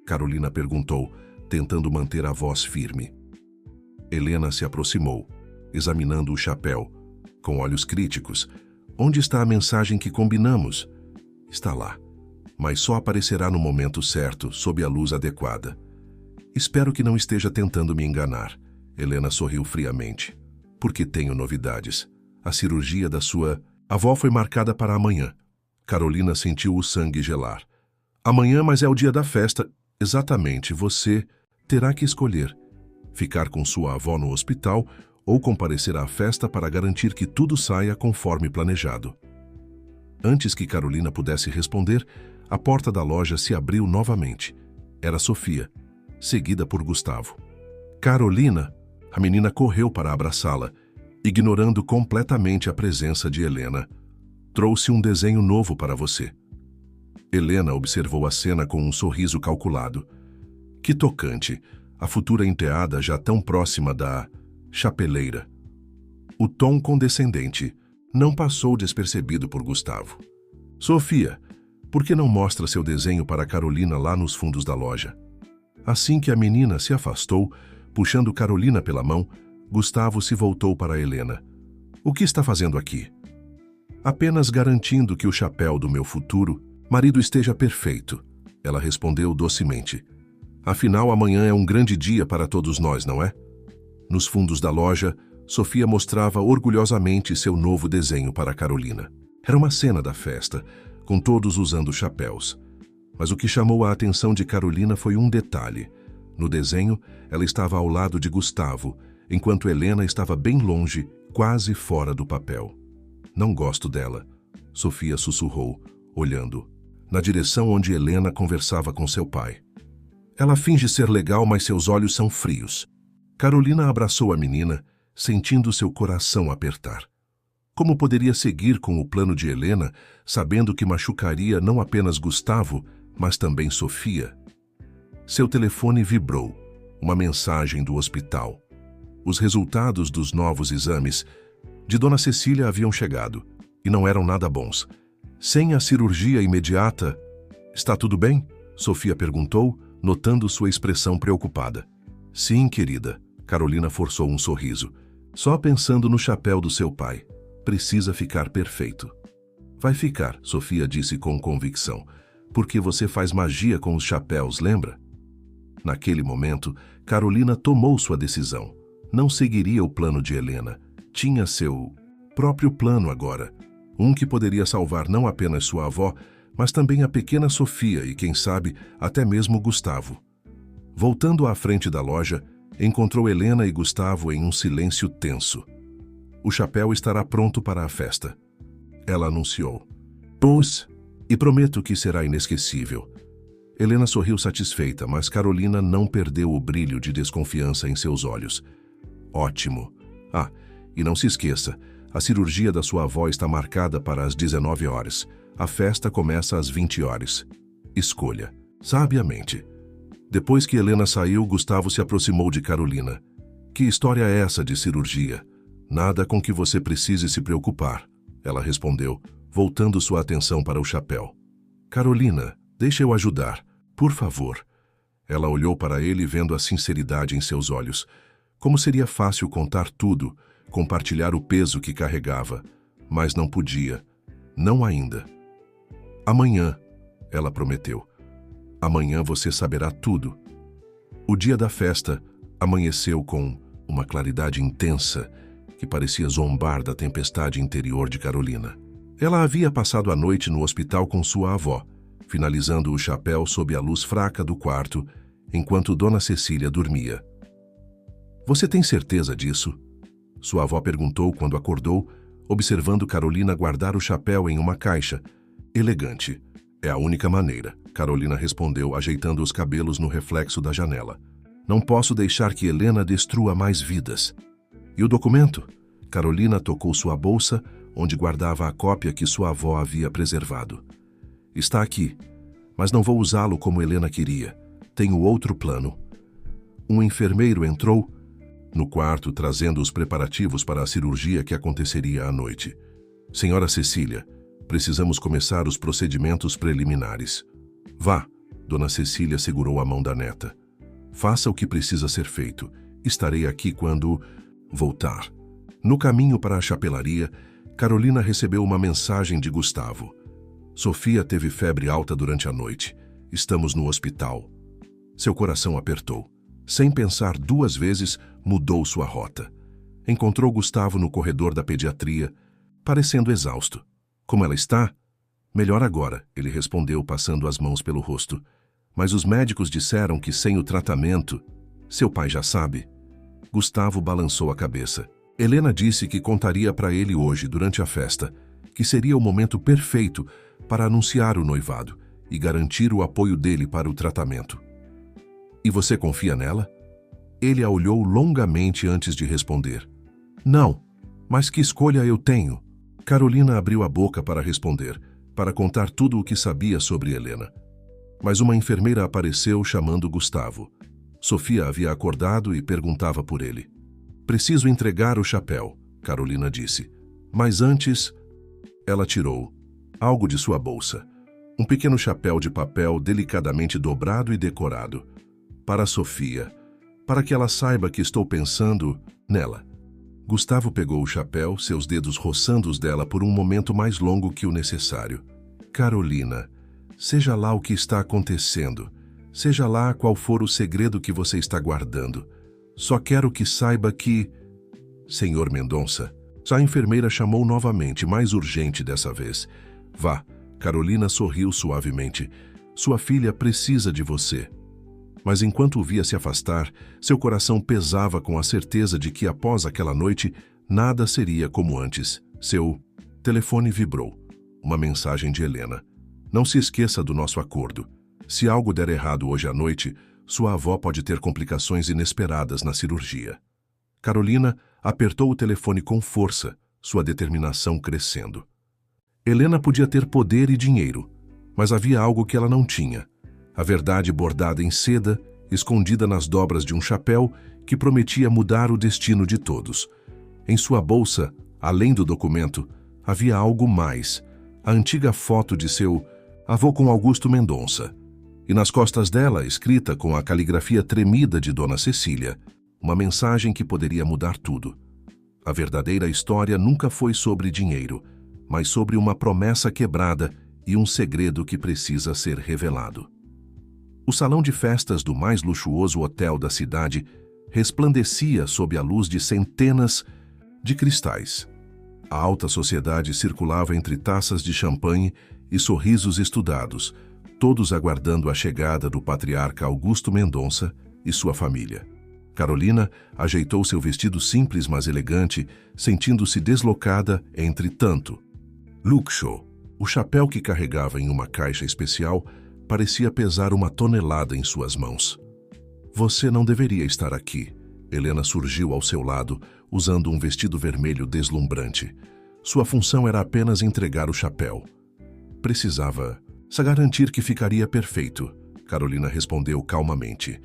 Carolina perguntou, tentando manter a voz firme. Helena se aproximou, examinando o chapéu, com olhos críticos. Onde está a mensagem que combinamos? Está lá, mas só aparecerá no momento certo, sob a luz adequada. Espero que não esteja tentando me enganar. Helena sorriu friamente. porque tenho novidades. A cirurgia da sua avó foi marcada para amanhã. Carolina sentiu o sangue gelar. Amanhã, mas é o dia da festa. Exatamente, você terá que escolher. Ficar com sua avó no hospital ou comparecer à festa para garantir que tudo saia conforme planejado. Antes que Carolina pudesse responder, a porta da loja se abriu novamente. Era Sofia, seguida por Gustavo. Carolina, a menina correu para abraçá-la, ignorando completamente a presença de Helena. Trouxe um desenho novo para você. Helena observou a cena com um sorriso calculado. Que tocante, a futura enteada já tão próxima da chapeleira. O tom condescendente não passou despercebido por Gustavo. Sofia, por que não mostra seu desenho para Carolina lá nos fundos da loja? Assim que a menina se afastou, puxando Carolina pela mão, Gustavo se voltou para Helena. O que está fazendo aqui? Apenas garantindo que o chapéu do meu futuro marido esteja perfeito, ela respondeu docemente. Afinal, amanhã é um grande dia para todos nós, não é? Nos fundos da loja, Sofia mostrava orgulhosamente seu novo desenho para Carolina. Era uma cena da festa, com todos usando chapéus. Mas o que chamou a atenção de Carolina foi um detalhe. No desenho, ela estava ao lado de Gustavo, enquanto Helena estava bem longe, quase fora do papel. Não gosto dela, Sofia sussurrou, olhando na direção onde Helena conversava com seu pai. Ela finge ser legal, mas seus olhos são frios. Carolina abraçou a menina, sentindo seu coração apertar. Como poderia seguir com o plano de Helena, sabendo que machucaria não apenas Gustavo, mas também Sofia? Seu telefone vibrou, uma mensagem do hospital. Os resultados dos novos exames de Dona Cecília haviam chegado, e não eram nada bons. Sem a cirurgia imediata... Está tudo bem? Sofia perguntou, notando sua expressão preocupada. Sim, querida. Carolina forçou um sorriso. Só pensando no chapéu do seu pai. Precisa ficar perfeito. Vai ficar, Sofia disse com convicção. Porque você faz magia com os chapéus, lembra? Naquele momento, Carolina tomou sua decisão. Não seguiria o plano de Helena. Tinha seu próprio plano agora. Um que poderia salvar não apenas sua avó, mas também a pequena Sofia e, quem sabe, até mesmo Gustavo. Voltando à frente da loja, encontrou Helena e Gustavo em um silêncio tenso. O chapéu estará pronto para a festa. Ela anunciou. Pois, e prometo que será inesquecível. Helena sorriu satisfeita, mas Carolina não perdeu o brilho de desconfiança em seus olhos. Ótimo. Ah, e não se esqueça, a cirurgia da sua avó está marcada para as 19 horas. A festa começa às 20 horas. Escolha, sabiamente. Depois que Helena saiu, Gustavo se aproximou de Carolina. Que história é essa de cirurgia? Nada com que você precise se preocupar, ela respondeu, voltando sua atenção para o chapéu. Carolina, deixa eu ajudar, por favor. Ela olhou para ele vendo a sinceridade em seus olhos. Como seria fácil contar tudo, compartilhar o peso que carregava, mas não podia. Não ainda. Amanhã, ela prometeu. Amanhã você saberá tudo. O dia da festa amanheceu com uma claridade intensa que parecia zombar da tempestade interior de Carolina. Ela havia passado a noite no hospital com sua avó, finalizando o chapéu sob a luz fraca do quarto, enquanto Dona Cecília dormia. Você tem certeza disso? Sua avó perguntou quando acordou, observando Carolina guardar o chapéu em uma caixa. Elegante. É a única maneira, Carolina respondeu, ajeitando os cabelos no reflexo da janela. Não posso deixar que Helena destrua mais vidas. E o documento? Carolina tocou sua bolsa, onde guardava a cópia que sua avó havia preservado. Está aqui, mas não vou usá-lo como Helena queria. Tenho outro plano. Um enfermeiro entrou no quarto trazendo os preparativos para a cirurgia que aconteceria à noite. Senhora Cecília, precisamos começar os procedimentos preliminares. Vá, Dona Cecília segurou a mão da neta. Faça o que precisa ser feito. Estarei aqui quando voltar. No caminho para a chapelaria, Carolina recebeu uma mensagem de Gustavo. Sofia teve febre alta durante a noite. Estamos no hospital. Seu coração apertou. Sem pensar duas vezes, mudou sua rota. Encontrou Gustavo no corredor da pediatria, parecendo exausto. Como ela está? Melhor agora, ele respondeu, passando as mãos pelo rosto. Mas os médicos disseram que sem o tratamento... Seu pai já sabe. Gustavo balançou a cabeça. Helena disse que contaria para ele hoje, durante a festa, que seria o momento perfeito para anunciar o noivado e garantir o apoio dele para o tratamento. E você confia nela? Ele a olhou longamente antes de responder. Não, mas que escolha eu tenho? Carolina abriu a boca para responder, para contar tudo o que sabia sobre Helena. Mas uma enfermeira apareceu chamando Gustavo. Sofia havia acordado e perguntava por ele. Preciso entregar o chapéu, Carolina disse. Mas antes, ela tirou algo de sua bolsa. Um pequeno chapéu de papel delicadamente dobrado e decorado. Para Sofia, para que ela saiba que estou pensando nela. Gustavo pegou o chapéu, seus dedos roçando os dela por um momento mais longo que o necessário. Carolina, seja lá o que está acontecendo, seja lá qual for o segredo que você está guardando, só quero que saiba que... Senhor Mendonça, a enfermeira chamou novamente, mais urgente dessa vez. Vá, Carolina sorriu suavemente. Sua filha precisa de você. Mas enquanto o via se afastar, seu coração pesava com a certeza de que após aquela noite, nada seria como antes. Seu telefone vibrou. Uma mensagem de Helena. Não se esqueça do nosso acordo. Se algo der errado hoje à noite, sua avó pode ter complicações inesperadas na cirurgia. Carolina apertou o telefone com força, sua determinação crescendo. Helena podia ter poder e dinheiro, mas havia algo que ela não tinha. A verdade bordada em seda, escondida nas dobras de um chapéu que prometia mudar o destino de todos. Em sua bolsa, além do documento, havia algo mais. A antiga foto de seu avô com Augusto Mendonça. E nas costas dela, escrita com a caligrafia tremida de Dona Cecília, uma mensagem que poderia mudar tudo. A verdadeira história nunca foi sobre dinheiro, mas sobre uma promessa quebrada e um segredo que precisa ser revelado. O salão de festas do mais luxuoso hotel da cidade resplandecia sob a luz de centenas de cristais. A alta sociedade circulava entre taças de champanhe e sorrisos estudados, todos aguardando a chegada do patriarca Augusto Mendonça e sua família. Carolina ajeitou seu vestido simples mas elegante, sentindo-se deslocada entre tanto luxo. O chapéu que carregava em uma caixa especial parecia pesar 1 tonelada em suas mãos. Você não deveria estar aqui. Helena surgiu ao seu lado, usando um vestido vermelho deslumbrante. Sua função era apenas entregar o chapéu. Precisava se garantir que ficaria perfeito, Carolina respondeu calmamente.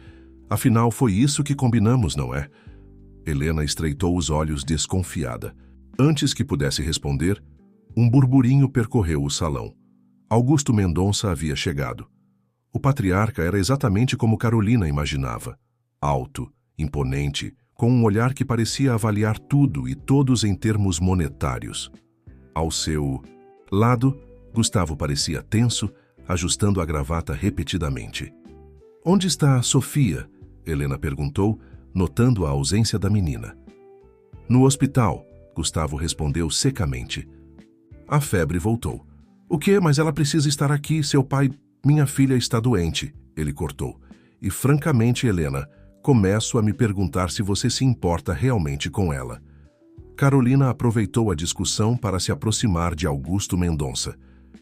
Afinal, foi isso que combinamos, não é? Helena estreitou os olhos desconfiada. Antes que pudesse responder, um burburinho percorreu o salão. Augusto Mendonça havia chegado. O patriarca era exatamente como Carolina imaginava. Alto, imponente, com um olhar que parecia avaliar tudo e todos em termos monetários. Ao seu lado, Gustavo parecia tenso, ajustando a gravata repetidamente. Onde está a Sofia? Helena perguntou, notando a ausência da menina. No hospital, Gustavo respondeu secamente. A febre voltou. O quê? Mas ela precisa estar aqui, seu pai... Minha filha está doente, ele cortou. E francamente, Helena, começo a me perguntar se você se importa realmente com ela. Carolina aproveitou a discussão para se aproximar de Augusto Mendonça.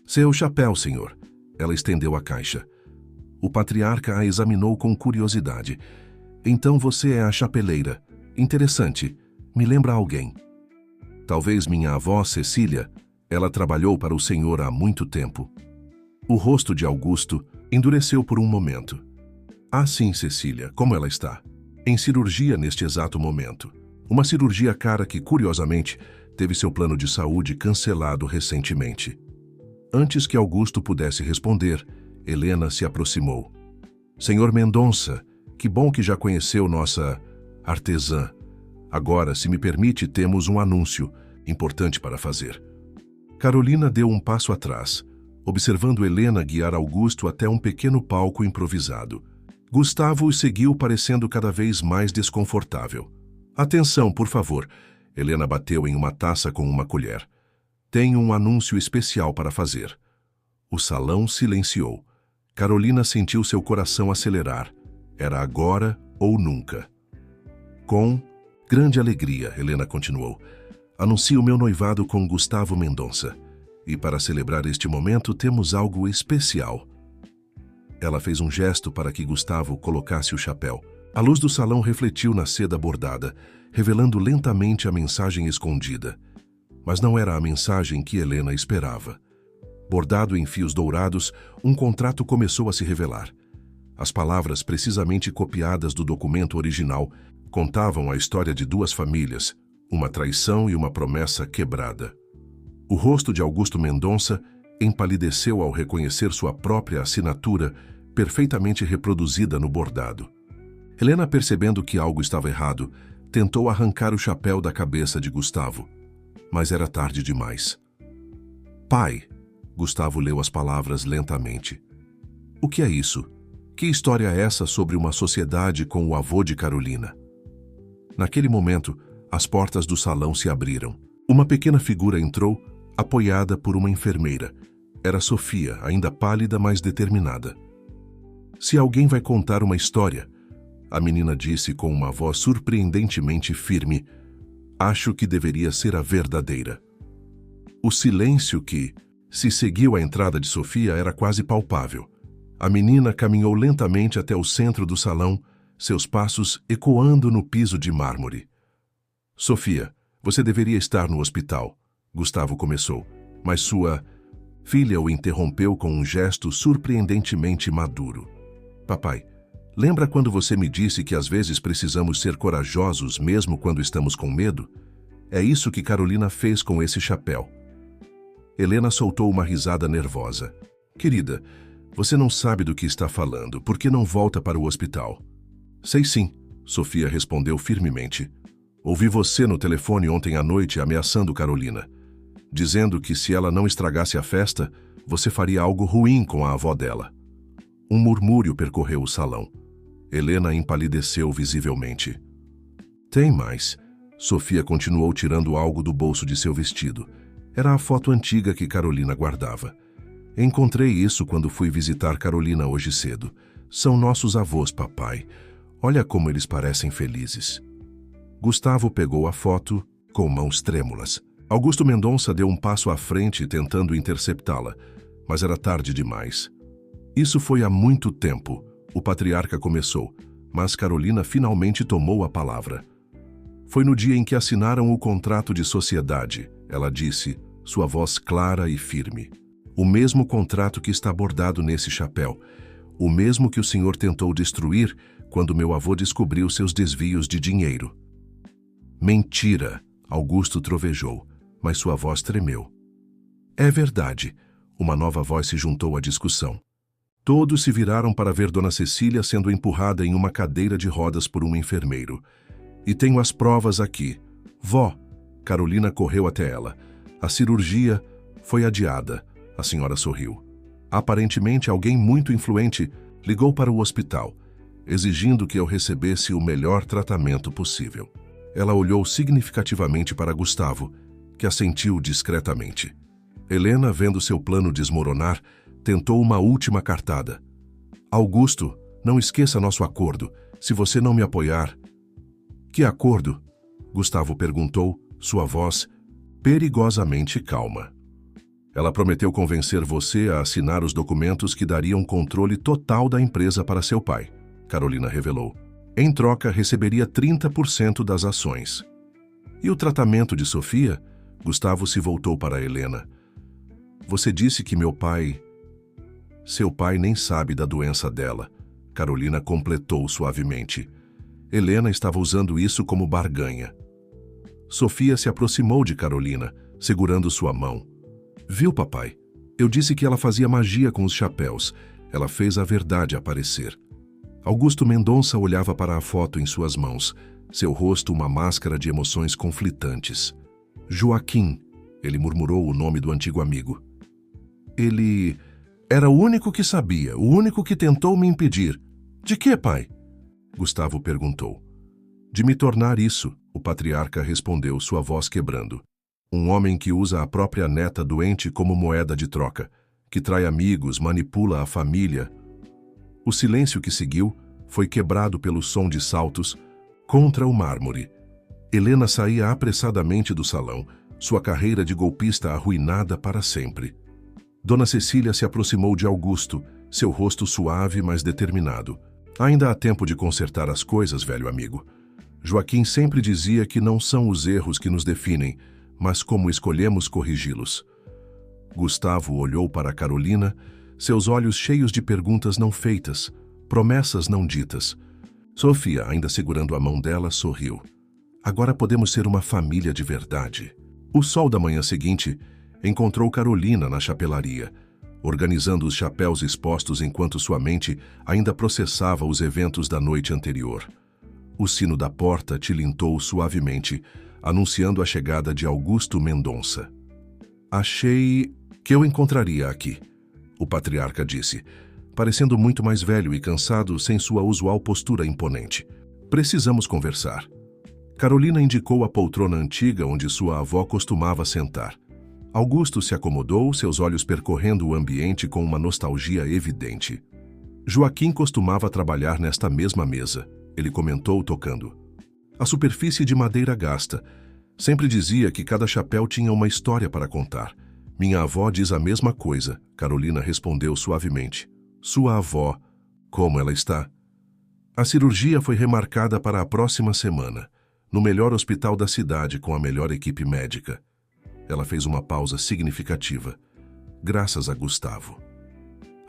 Seu chapéu, senhor. Ela estendeu a caixa. O patriarca a examinou com curiosidade. Então você é a chapeleira. Interessante. Me lembra alguém. Talvez minha avó Cecília. Ela trabalhou para o senhor há muito tempo. O rosto de Augusto endureceu por um momento. Ah, sim, Cecília, como ela está? Em cirurgia neste exato momento. Uma cirurgia cara que, curiosamente, teve seu plano de saúde cancelado recentemente. Antes que Augusto pudesse responder, Helena se aproximou. Senhor Mendonça, que bom que já conheceu nossa artesã. Agora, se me permite, temos um anúncio importante para fazer. Carolina deu um passo atrás, observando Helena guiar Augusto até um pequeno palco improvisado. Gustavo os seguiu parecendo cada vez mais desconfortável. Atenção, por favor. Helena bateu em uma taça com uma colher. Tenho um anúncio especial para fazer. O salão silenciou. Carolina sentiu seu coração acelerar. Era agora ou nunca. Com grande alegria, Helena continuou. Anuncio meu noivado com Gustavo Mendonça. E para celebrar este momento temos algo especial. Ela fez um gesto para que Gustavo colocasse o chapéu. A luz do salão refletiu na seda bordada, revelando lentamente a mensagem escondida. Mas não era a mensagem que Helena esperava. Bordado em fios dourados, um contrato começou a se revelar. As palavras, precisamente copiadas do documento original, contavam a história de duas famílias, uma traição e uma promessa quebrada. O rosto de Augusto Mendonça empalideceu ao reconhecer sua própria assinatura, perfeitamente reproduzida no bordado. Helena, percebendo que algo estava errado, tentou arrancar o chapéu da cabeça de Gustavo, mas era tarde demais. Pai, Gustavo leu as palavras lentamente. O que é isso? Que história é essa sobre uma sociedade com o avô de Carolina? Naquele momento, as portas do salão se abriram. Uma pequena figura entrou, apoiada por uma enfermeira. Era Sofia, ainda pálida, mas determinada. Se alguém vai contar uma história, a menina disse com uma voz surpreendentemente firme, acho que deveria ser a verdadeira. O silêncio que se seguiu à entrada de Sofia era quase palpável. A menina caminhou lentamente até o centro do salão, seus passos ecoando no piso de mármore. Sofia, você deveria estar no hospital, Gustavo começou, mas sua filha o interrompeu com um gesto surpreendentemente maduro. Papai, lembra quando você me disse que às vezes precisamos ser corajosos mesmo quando estamos com medo? É isso que Carolina fez com esse chapéu. Helena soltou uma risada nervosa. Querida, você não sabe do que está falando, por que não volta para o hospital? Sei sim, Sofia respondeu firmemente. Ouvi você no telefone ontem à noite ameaçando Carolina, dizendo que se ela não estragasse a festa, você faria algo ruim com a avó dela. Um murmúrio percorreu o salão. Helena empalideceu visivelmente. Tem mais. Sofia continuou tirando algo do bolso de seu vestido. Era a foto antiga que Carolina guardava. Encontrei isso quando fui visitar Carolina hoje cedo. São nossos avós, papai. Olha como eles parecem felizes. Gustavo pegou a foto com mãos trêmulas. Augusto Mendonça deu um passo à frente tentando interceptá-la, mas era tarde demais. Isso foi há muito tempo, o patriarca começou, mas Carolina finalmente tomou a palavra. Foi no dia em que assinaram o contrato de sociedade, ela disse, sua voz clara e firme. O mesmo contrato que está bordado nesse chapéu, o mesmo que o senhor tentou destruir quando meu avô descobriu seus desvios de dinheiro. Mentira, Augusto trovejou, mas sua voz tremeu. É verdade, uma nova voz se juntou à discussão. Todos se viraram para ver Dona Cecília sendo empurrada em uma cadeira de rodas por um enfermeiro. E tenho as provas aqui. Vó, Carolina correu até ela. A cirurgia foi adiada. A senhora sorriu. Aparentemente, alguém muito influente ligou para o hospital, exigindo que eu recebesse o melhor tratamento possível. Ela olhou significativamente para Gustavo, que assentiu discretamente. Helena, vendo seu plano desmoronar, tentou uma última cartada. Augusto, não esqueça nosso acordo. Se você não me apoiar... Que acordo? Gustavo perguntou, sua voz perigosamente calma. Ela prometeu convencer você a assinar os documentos que dariam controle total da empresa para seu pai, Carolina revelou. Em troca, receberia 30% das ações. E o tratamento de Sofia? Gustavo se voltou para Helena. Você disse que meu pai... Seu pai nem sabe da doença dela, Carolina completou suavemente. Helena estava usando isso como barganha. Sofia se aproximou de Carolina, segurando sua mão. Viu, papai? Eu disse que ela fazia magia com os chapéus. Ela fez a verdade aparecer. Augusto Mendonça olhava para a foto em suas mãos, seu rosto uma máscara de emoções conflitantes. Joaquim, ele murmurou o nome do antigo amigo. Ele era o único que sabia, o único que tentou me impedir. De quê, pai? Gustavo perguntou. De me tornar isso, O patriarca respondeu, sua voz quebrando. Um homem que usa a própria neta doente como moeda de troca, que trai amigos, manipula a família. O silêncio que seguiu foi quebrado pelo som de saltos contra o mármore. Helena saía apressadamente do salão, sua carreira de golpista arruinada para sempre. Dona Cecília se aproximou de Augusto, seu rosto suave, mas determinado. Ainda há tempo de consertar as coisas, velho amigo. Joaquim sempre dizia que não são os erros que nos definem, mas como escolhemos corrigi-los. Gustavo olhou para Carolina, seus olhos cheios de perguntas não feitas, promessas não ditas. Sofia, ainda segurando a mão dela, sorriu. Agora podemos ser uma família de verdade. O sol da manhã seguinte encontrou Carolina na chapelaria, organizando os chapéus expostos enquanto sua mente ainda processava os eventos da noite anterior. O sino da porta tilintou suavemente, anunciando a chegada de Augusto Mendonça. Achei que eu encontraria aqui, o patriarca disse, parecendo muito mais velho e cansado sem sua usual postura imponente. Precisamos conversar. Carolina indicou a poltrona antiga onde sua avó costumava sentar. Augusto se acomodou, seus olhos percorrendo o ambiente com uma nostalgia evidente. Joaquim costumava trabalhar nesta mesma mesa, ele comentou tocando. A superfície de madeira gasta. Sempre dizia que cada chapéu tinha uma história para contar. Minha avó diz a mesma coisa, Carolina respondeu suavemente. Sua avó, como ela está? A cirurgia foi remarcada para a próxima semana, no melhor hospital da cidade com a melhor equipe médica. Ela fez uma pausa significativa. Graças a Gustavo.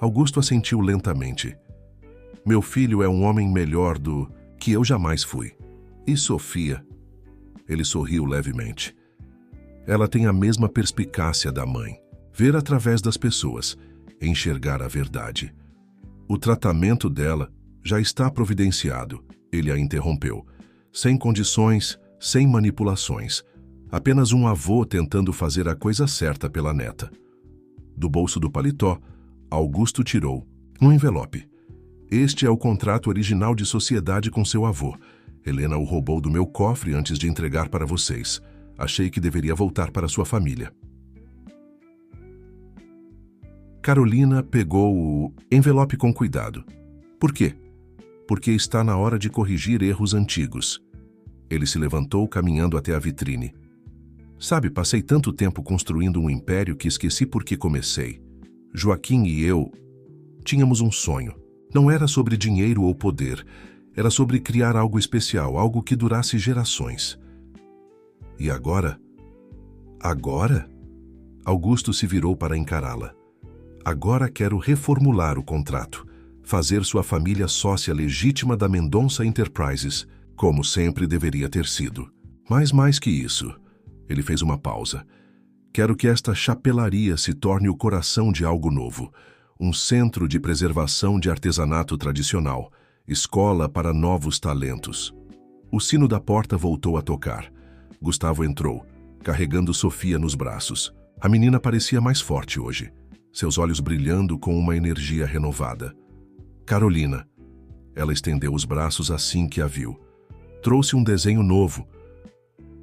Augusto assentiu lentamente. Meu filho é um homem melhor do que eu jamais fui. E Sofia? Ele sorriu levemente. Ela tem a mesma perspicácia da mãe. Ver através das pessoas, enxergar a verdade. O tratamento dela já está providenciado, ele a interrompeu. Sem condições, sem manipulações. Apenas um avô tentando fazer a coisa certa pela neta. Do bolso do paletó, Augusto tirou um envelope. Este é o contrato original de sociedade com seu avô. Helena o roubou do meu cofre antes de entregar para vocês. Achei que deveria voltar para sua família. Carolina pegou o envelope com cuidado. Por quê? Porque está na hora de corrigir erros antigos. Ele se levantou caminhando até a vitrine. Sabe, passei tanto tempo construindo um império que esqueci por que comecei. Joaquim e eu tínhamos um sonho. Não era sobre dinheiro ou poder. Era sobre criar algo especial, algo que durasse gerações. E agora? Agora? Augusto se virou para encará-la. Agora quero reformular o contrato. Fazer sua família sócia legítima da Mendonça Enterprises, como sempre deveria ter sido. Mas mais que isso, ele fez uma pausa. Quero que esta chapelaria se torne o coração de algo novo. Um centro de preservação de artesanato tradicional. Escola para novos talentos. O sino da porta voltou a tocar. Gustavo entrou, carregando Sofia nos braços. A menina parecia mais forte hoje, seus olhos brilhando com uma energia renovada. Carolina. Ela estendeu os braços assim que a viu. Trouxe um desenho novo.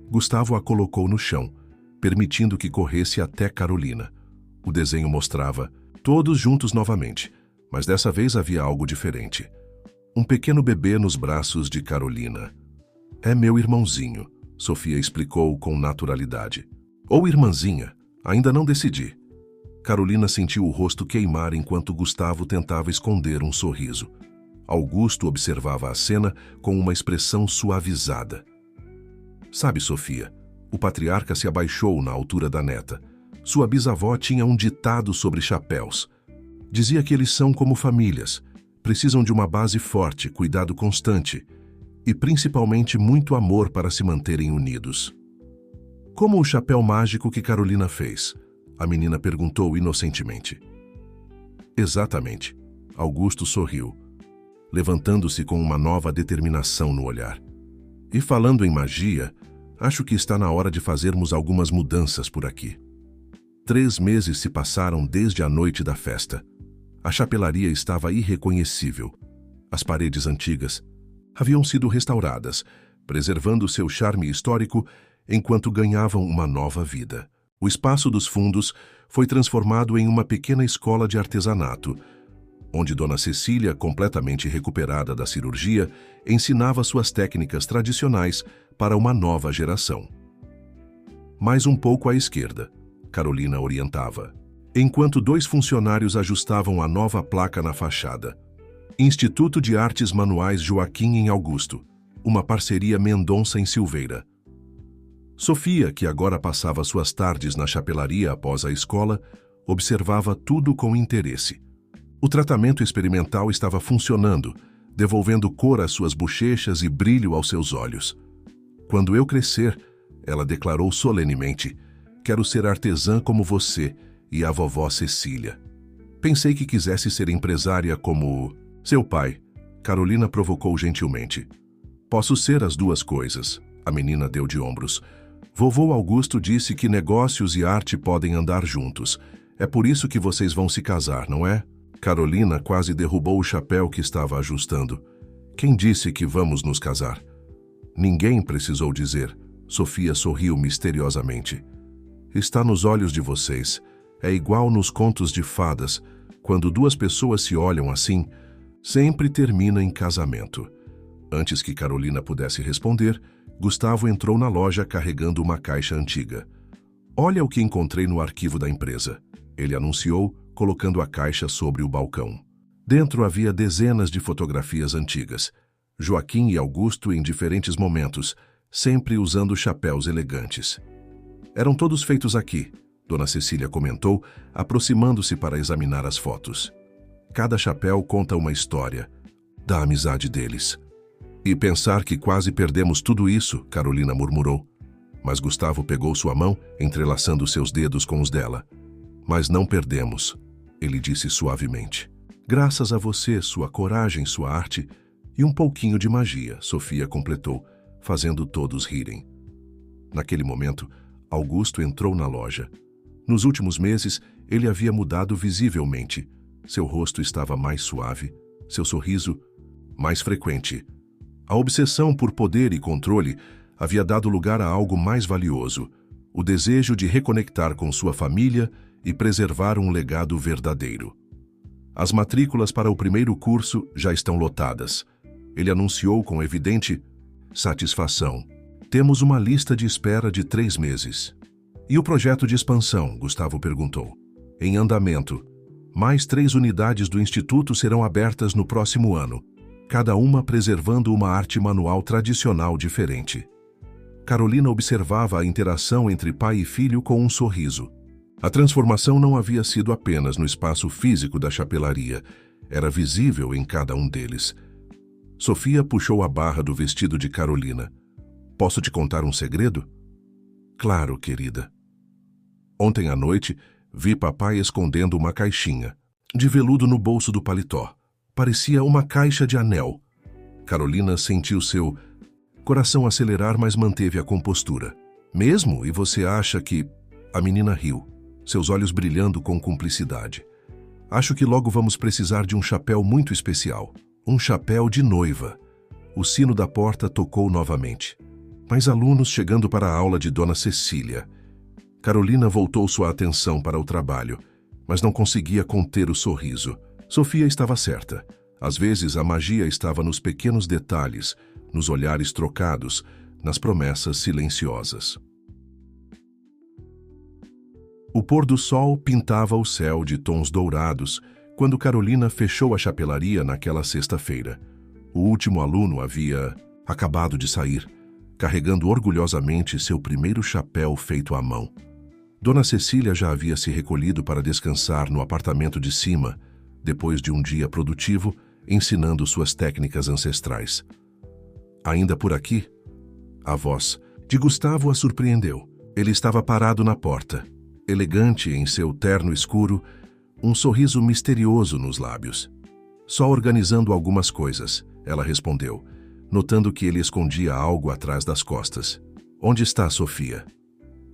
Gustavo a colocou no chão, permitindo que corresse até Carolina. O desenho mostrava todos juntos novamente, mas dessa vez havia algo diferente. Um pequeno bebê nos braços de Carolina. É meu irmãozinho, Sofia explicou com naturalidade. Ou irmãzinha, ainda não decidi. Carolina sentiu o rosto queimar enquanto Gustavo tentava esconder um sorriso. Augusto observava a cena com uma expressão suavizada. Sabe, Sofia, o patriarca se abaixou na altura da neta. Sua bisavó tinha um ditado sobre chapéus. Dizia que eles são como famílias. Precisam de uma base forte, cuidado constante e, principalmente, muito amor para se manterem unidos. Como o chapéu mágico que Carolina fez? A menina perguntou inocentemente. Exatamente. Augusto sorriu, levantando-se com uma nova determinação no olhar. E falando em magia, acho que está na hora de fazermos algumas mudanças por aqui. 3 meses se passaram desde a noite da festa. A chapelaria estava irreconhecível. As paredes antigas haviam sido restauradas, preservando seu charme histórico enquanto ganhavam uma nova vida. O espaço dos fundos foi transformado em uma pequena escola de artesanato, onde Dona Cecília, completamente recuperada da cirurgia, ensinava suas técnicas tradicionais para uma nova geração. Mais um pouco à esquerda, Carolina orientava, enquanto dois funcionários ajustavam a nova placa na fachada. Instituto de Artes Manuais Joaquim em Augusto, uma parceria Mendonça em Silveira. Sofia, que agora passava suas tardes na chapelaria após a escola, observava tudo com interesse. O tratamento experimental estava funcionando, devolvendo cor às suas bochechas e brilho aos seus olhos. Quando eu crescer, ela declarou solenemente, quero ser artesã como você e a vovó Cecília. Pensei que quisesse ser empresária como seu pai. Carolina provocou gentilmente. Posso ser as duas coisas, a menina deu de ombros. Vovô Augusto disse que negócios e arte podem andar juntos. É por isso que vocês vão se casar, não é? Carolina quase derrubou o chapéu que estava ajustando. Quem disse que vamos nos casar? Ninguém precisou dizer. Sofia sorriu misteriosamente. Está nos olhos de vocês. É igual nos contos de fadas. Quando duas pessoas se olham assim, sempre termina em casamento. Antes que Carolina pudesse responder, Gustavo entrou na loja carregando uma caixa antiga. Olha o que encontrei no arquivo da empresa. Ele anunciou, colocando a caixa sobre o balcão. Dentro havia dezenas de fotografias antigas. Joaquim e Augusto em diferentes momentos, sempre usando chapéus elegantes. Eram todos feitos aqui, Dona Cecília comentou, aproximando-se para examinar as fotos. Cada chapéu conta uma história, da amizade deles. E pensar que quase perdemos tudo isso, Carolina murmurou. Mas Gustavo pegou sua mão, entrelaçando seus dedos com os dela. Mas não perdemos, ele disse suavemente. Graças a você, sua coragem, sua arte e um pouquinho de magia, Sofia completou, fazendo todos rirem. Naquele momento, Augusto entrou na loja. Nos últimos meses, ele havia mudado visivelmente. Seu rosto estava mais suave, seu sorriso mais frequente. A obsessão por poder e controle havia dado lugar a algo mais valioso, o desejo de reconectar com sua família e preservar um legado verdadeiro. As matrículas para o primeiro curso já estão lotadas. Ele anunciou com evidente satisfação. Temos uma lista de espera de 3 meses. E o projeto de expansão? Gustavo perguntou. Em andamento. Mais 3 unidades do Instituto serão abertas no próximo ano, cada uma preservando uma arte manual tradicional diferente. Carolina observava a interação entre pai e filho com um sorriso. A transformação não havia sido apenas no espaço físico da chapelaria, era visível em cada um deles. Sofia puxou a barra do vestido de Carolina. Posso te contar um segredo? Claro, querida. Ontem à noite, vi papai escondendo uma caixinha, de veludo no bolso do paletó. Parecia uma caixa de anel. Carolina sentiu seu coração acelerar, mas manteve a compostura. Mesmo? E você acha que... A menina riu, seus olhos brilhando com cumplicidade. Acho que logo vamos precisar de um chapéu muito especial. Um chapéu de noiva. O sino da porta tocou novamente. Mais alunos chegando para a aula de Dona Cecília. Carolina voltou sua atenção para o trabalho, mas não conseguia conter o sorriso. Sofia estava certa. Às vezes a magia estava nos pequenos detalhes, nos olhares trocados, nas promessas silenciosas. O pôr do sol pintava o céu de tons dourados quando Carolina fechou a chapelaria naquela sexta-feira. O último aluno havia acabado de sair, carregando orgulhosamente seu primeiro chapéu feito à mão. Dona Cecília já havia se recolhido para descansar no apartamento de cima, depois de um dia produtivo, ensinando suas técnicas ancestrais. Ainda por aqui? A voz de Gustavo a surpreendeu. Ele estava parado na porta, elegante em seu terno escuro, um sorriso misterioso nos lábios. Só organizando algumas coisas, ela respondeu, notando que ele escondia algo atrás das costas. Onde está Sofia?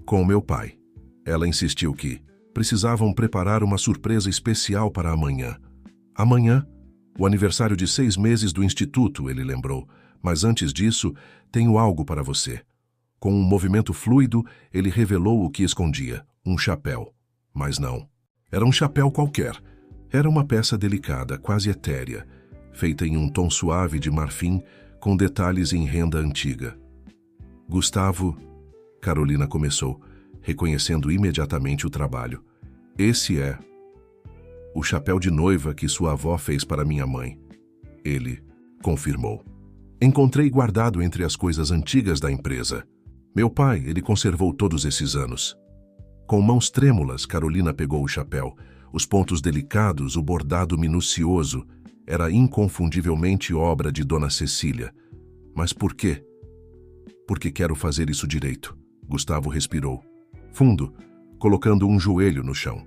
Com meu pai. Ela insistiu que precisavam preparar uma surpresa especial para amanhã. Amanhã? O aniversário de 6 meses do Instituto, ele lembrou, Mas antes disso, tenho algo para você. Com um movimento fluido, ele revelou o que escondia, um chapéu. Mas não. Era um chapéu qualquer. Era uma peça delicada, quase etérea, feita em um tom suave de marfim, com detalhes em renda antiga. Gustavo, Carolina começou, reconhecendo imediatamente o trabalho. Esse é o chapéu de noiva que sua avó fez para minha mãe. Ele confirmou. Encontrei guardado entre as coisas antigas da empresa. Meu pai, ele conservou todos esses anos. Com mãos trêmulas, Carolina pegou o chapéu. Os pontos delicados, o bordado minucioso, era inconfundivelmente obra de Dona Cecília. Mas por quê? Porque quero fazer isso direito. Gustavo respirou fundo, colocando um joelho no chão.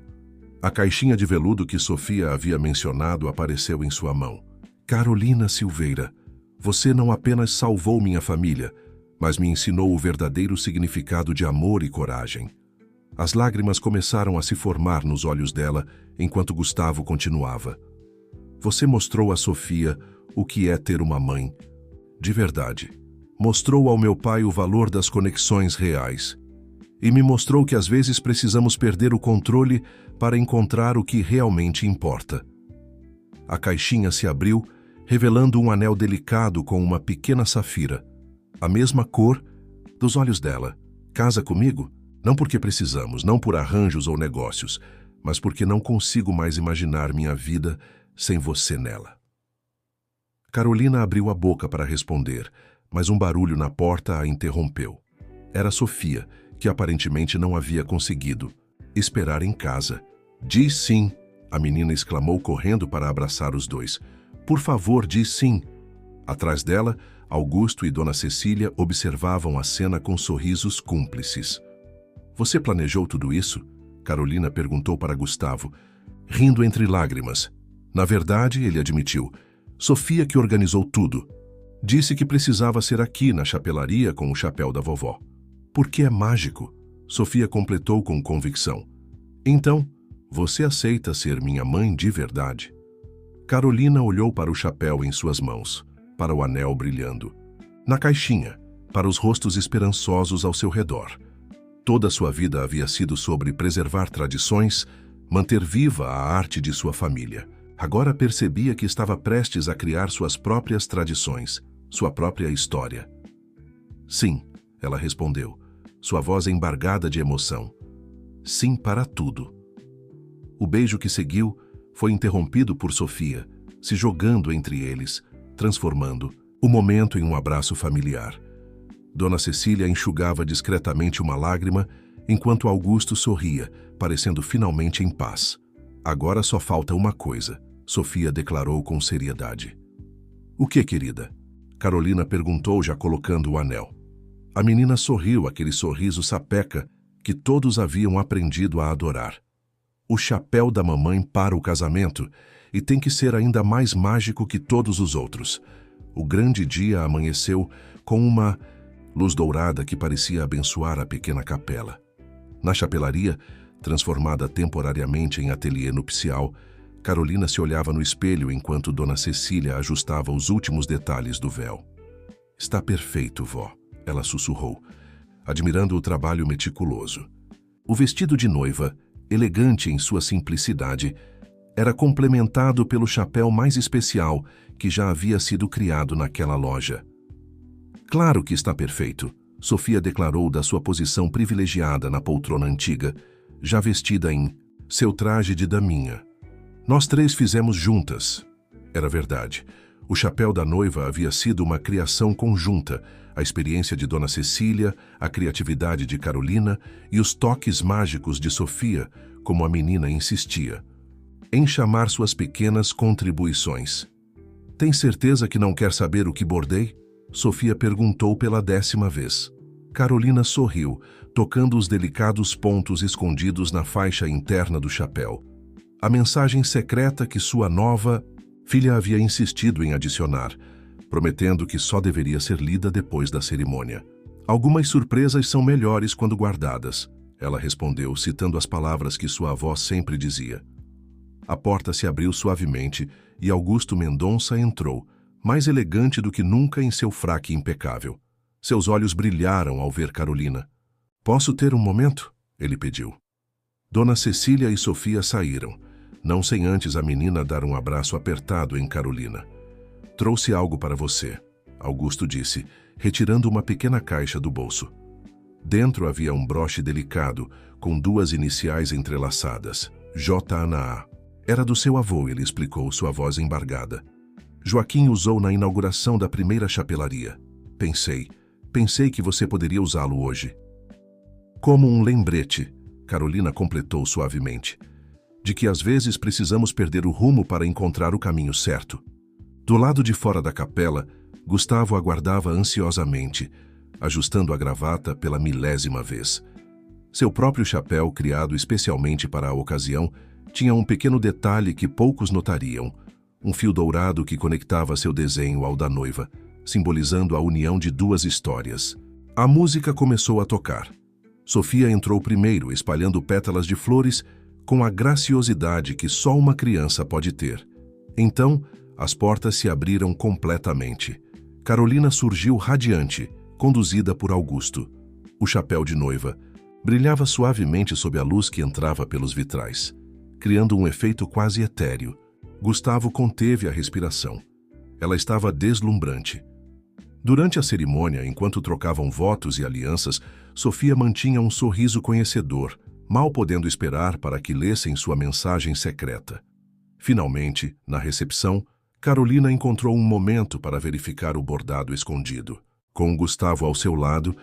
A caixinha de veludo que Sofia havia mencionado apareceu em sua mão. Carolina Silveira, você não apenas salvou minha família, mas me ensinou o verdadeiro significado de amor e coragem. As lágrimas começaram a se formar nos olhos dela enquanto Gustavo continuava. Você mostrou a Sofia o que é ter uma mãe. De verdade. Mostrou ao meu pai o valor das conexões reais. E me mostrou que às vezes precisamos perder o controle para encontrar o que realmente importa. A caixinha se abriu, revelando um anel delicado com uma pequena safira, a mesma cor dos olhos dela. Casa comigo? Não porque precisamos, não por arranjos ou negócios, mas porque não consigo mais imaginar minha vida sem você nela. Carolina abriu a boca para responder, mas um barulho na porta a interrompeu. Era Sofia, que aparentemente não havia conseguido esperar em casa. Diz sim, a menina exclamou correndo para abraçar os dois. Por favor, diz sim. Atrás dela, Augusto e Dona Cecília observavam a cena com sorrisos cúmplices. Você planejou tudo isso? Carolina perguntou para Gustavo, rindo entre lágrimas. Na verdade, ele admitiu, Sofia que organizou tudo. Disse que precisava ser aqui na chapelaria com o chapéu da vovó. Porque é mágico, Sofia completou com convicção. Então, você aceita ser minha mãe de verdade? Carolina olhou para o chapéu em suas mãos, para o anel brilhando. Na caixinha, para os rostos esperançosos ao seu redor. Toda sua vida havia sido sobre preservar tradições, manter viva a arte de sua família. Agora percebia que estava prestes a criar suas próprias tradições, sua própria história. Sim, ela respondeu, sua voz embargada de emoção. Sim para tudo. O beijo que seguiu foi interrompido por Sofia, se jogando entre eles, transformando o momento em um abraço familiar. Dona Cecília enxugava discretamente uma lágrima, enquanto Augusto sorria, parecendo finalmente em paz. Agora só falta uma coisa, Sofia declarou com seriedade. O que, querida? Carolina perguntou, já colocando o anel. A menina sorriu, aquele sorriso sapeca que todos haviam aprendido a adorar. O chapéu da mamãe para o casamento, e tem que ser ainda mais mágico que todos os outros. O grande dia amanheceu com uma luz dourada que parecia abençoar a pequena capela. Na chapelaria, transformada temporariamente em ateliê nupcial, Carolina se olhava no espelho enquanto Dona Cecília ajustava os últimos detalhes do véu. Está perfeito, vó, ela sussurrou, admirando o trabalho meticuloso. O vestido de noiva, elegante em sua simplicidade, era complementado pelo chapéu mais especial que já havia sido criado naquela loja. Claro que está perfeito, Sofia declarou da sua posição privilegiada na poltrona antiga, já vestida em seu traje de daminha. Nós três fizemos juntas. Era verdade. O chapéu da noiva havia sido uma criação conjunta, a experiência de Dona Cecília, a criatividade de Carolina e os toques mágicos de Sofia, como a menina insistia, em chamar suas pequenas contribuições. Tem certeza que não quer saber o que bordei? Sofia perguntou pela 10ª vez. Carolina sorriu, tocando os delicados pontos escondidos na faixa interna do chapéu. A mensagem secreta que sua nova filha havia insistido em adicionar, prometendo que só deveria ser lida depois da cerimônia. Algumas surpresas são melhores quando guardadas, ela respondeu, citando as palavras que sua avó sempre dizia. A porta se abriu suavemente e Augusto Mendonça entrou, mais elegante do que nunca em seu fraque impecável. Seus olhos brilharam ao ver Carolina. "Posso ter um momento?" ele pediu. Dona Cecília e Sofia saíram, não sem antes a menina dar um abraço apertado em Carolina. "Trouxe algo para você", Augusto disse, retirando uma pequena caixa do bolso. Dentro havia um broche delicado, com 2 iniciais entrelaçadas, J.A.N.A. Era do seu avô, ele explicou, sua voz embargada. "Joaquim usou na inauguração da primeira chapelaria. Pensei que você poderia usá-lo hoje." "Como um lembrete", Carolina completou suavemente, "de que às vezes precisamos perder o rumo para encontrar o caminho certo." Do lado de fora da capela, Gustavo aguardava ansiosamente, ajustando a gravata pela 1000ª vez. Seu próprio chapéu, criado especialmente para a ocasião, tinha um pequeno detalhe que poucos notariam, um fio dourado que conectava seu desenho ao da noiva, simbolizando a união de 2 histórias. A música começou a tocar. Sofia entrou primeiro, espalhando pétalas de flores com a graciosidade que só uma criança pode ter. Então, as portas se abriram completamente. Carolina surgiu radiante, conduzida por Augusto. O chapéu de noiva brilhava suavemente sob a luz que entrava pelos vitrais, criando um efeito quase etéreo. Gustavo conteve a respiração. Ela estava deslumbrante. Durante a cerimônia, enquanto trocavam votos e alianças, Sofia mantinha um sorriso conhecedor, mal podendo esperar para que lessem sua mensagem secreta. Finalmente, na recepção, Carolina encontrou um momento para verificar o bordado escondido. Com Gustavo ao seu lado,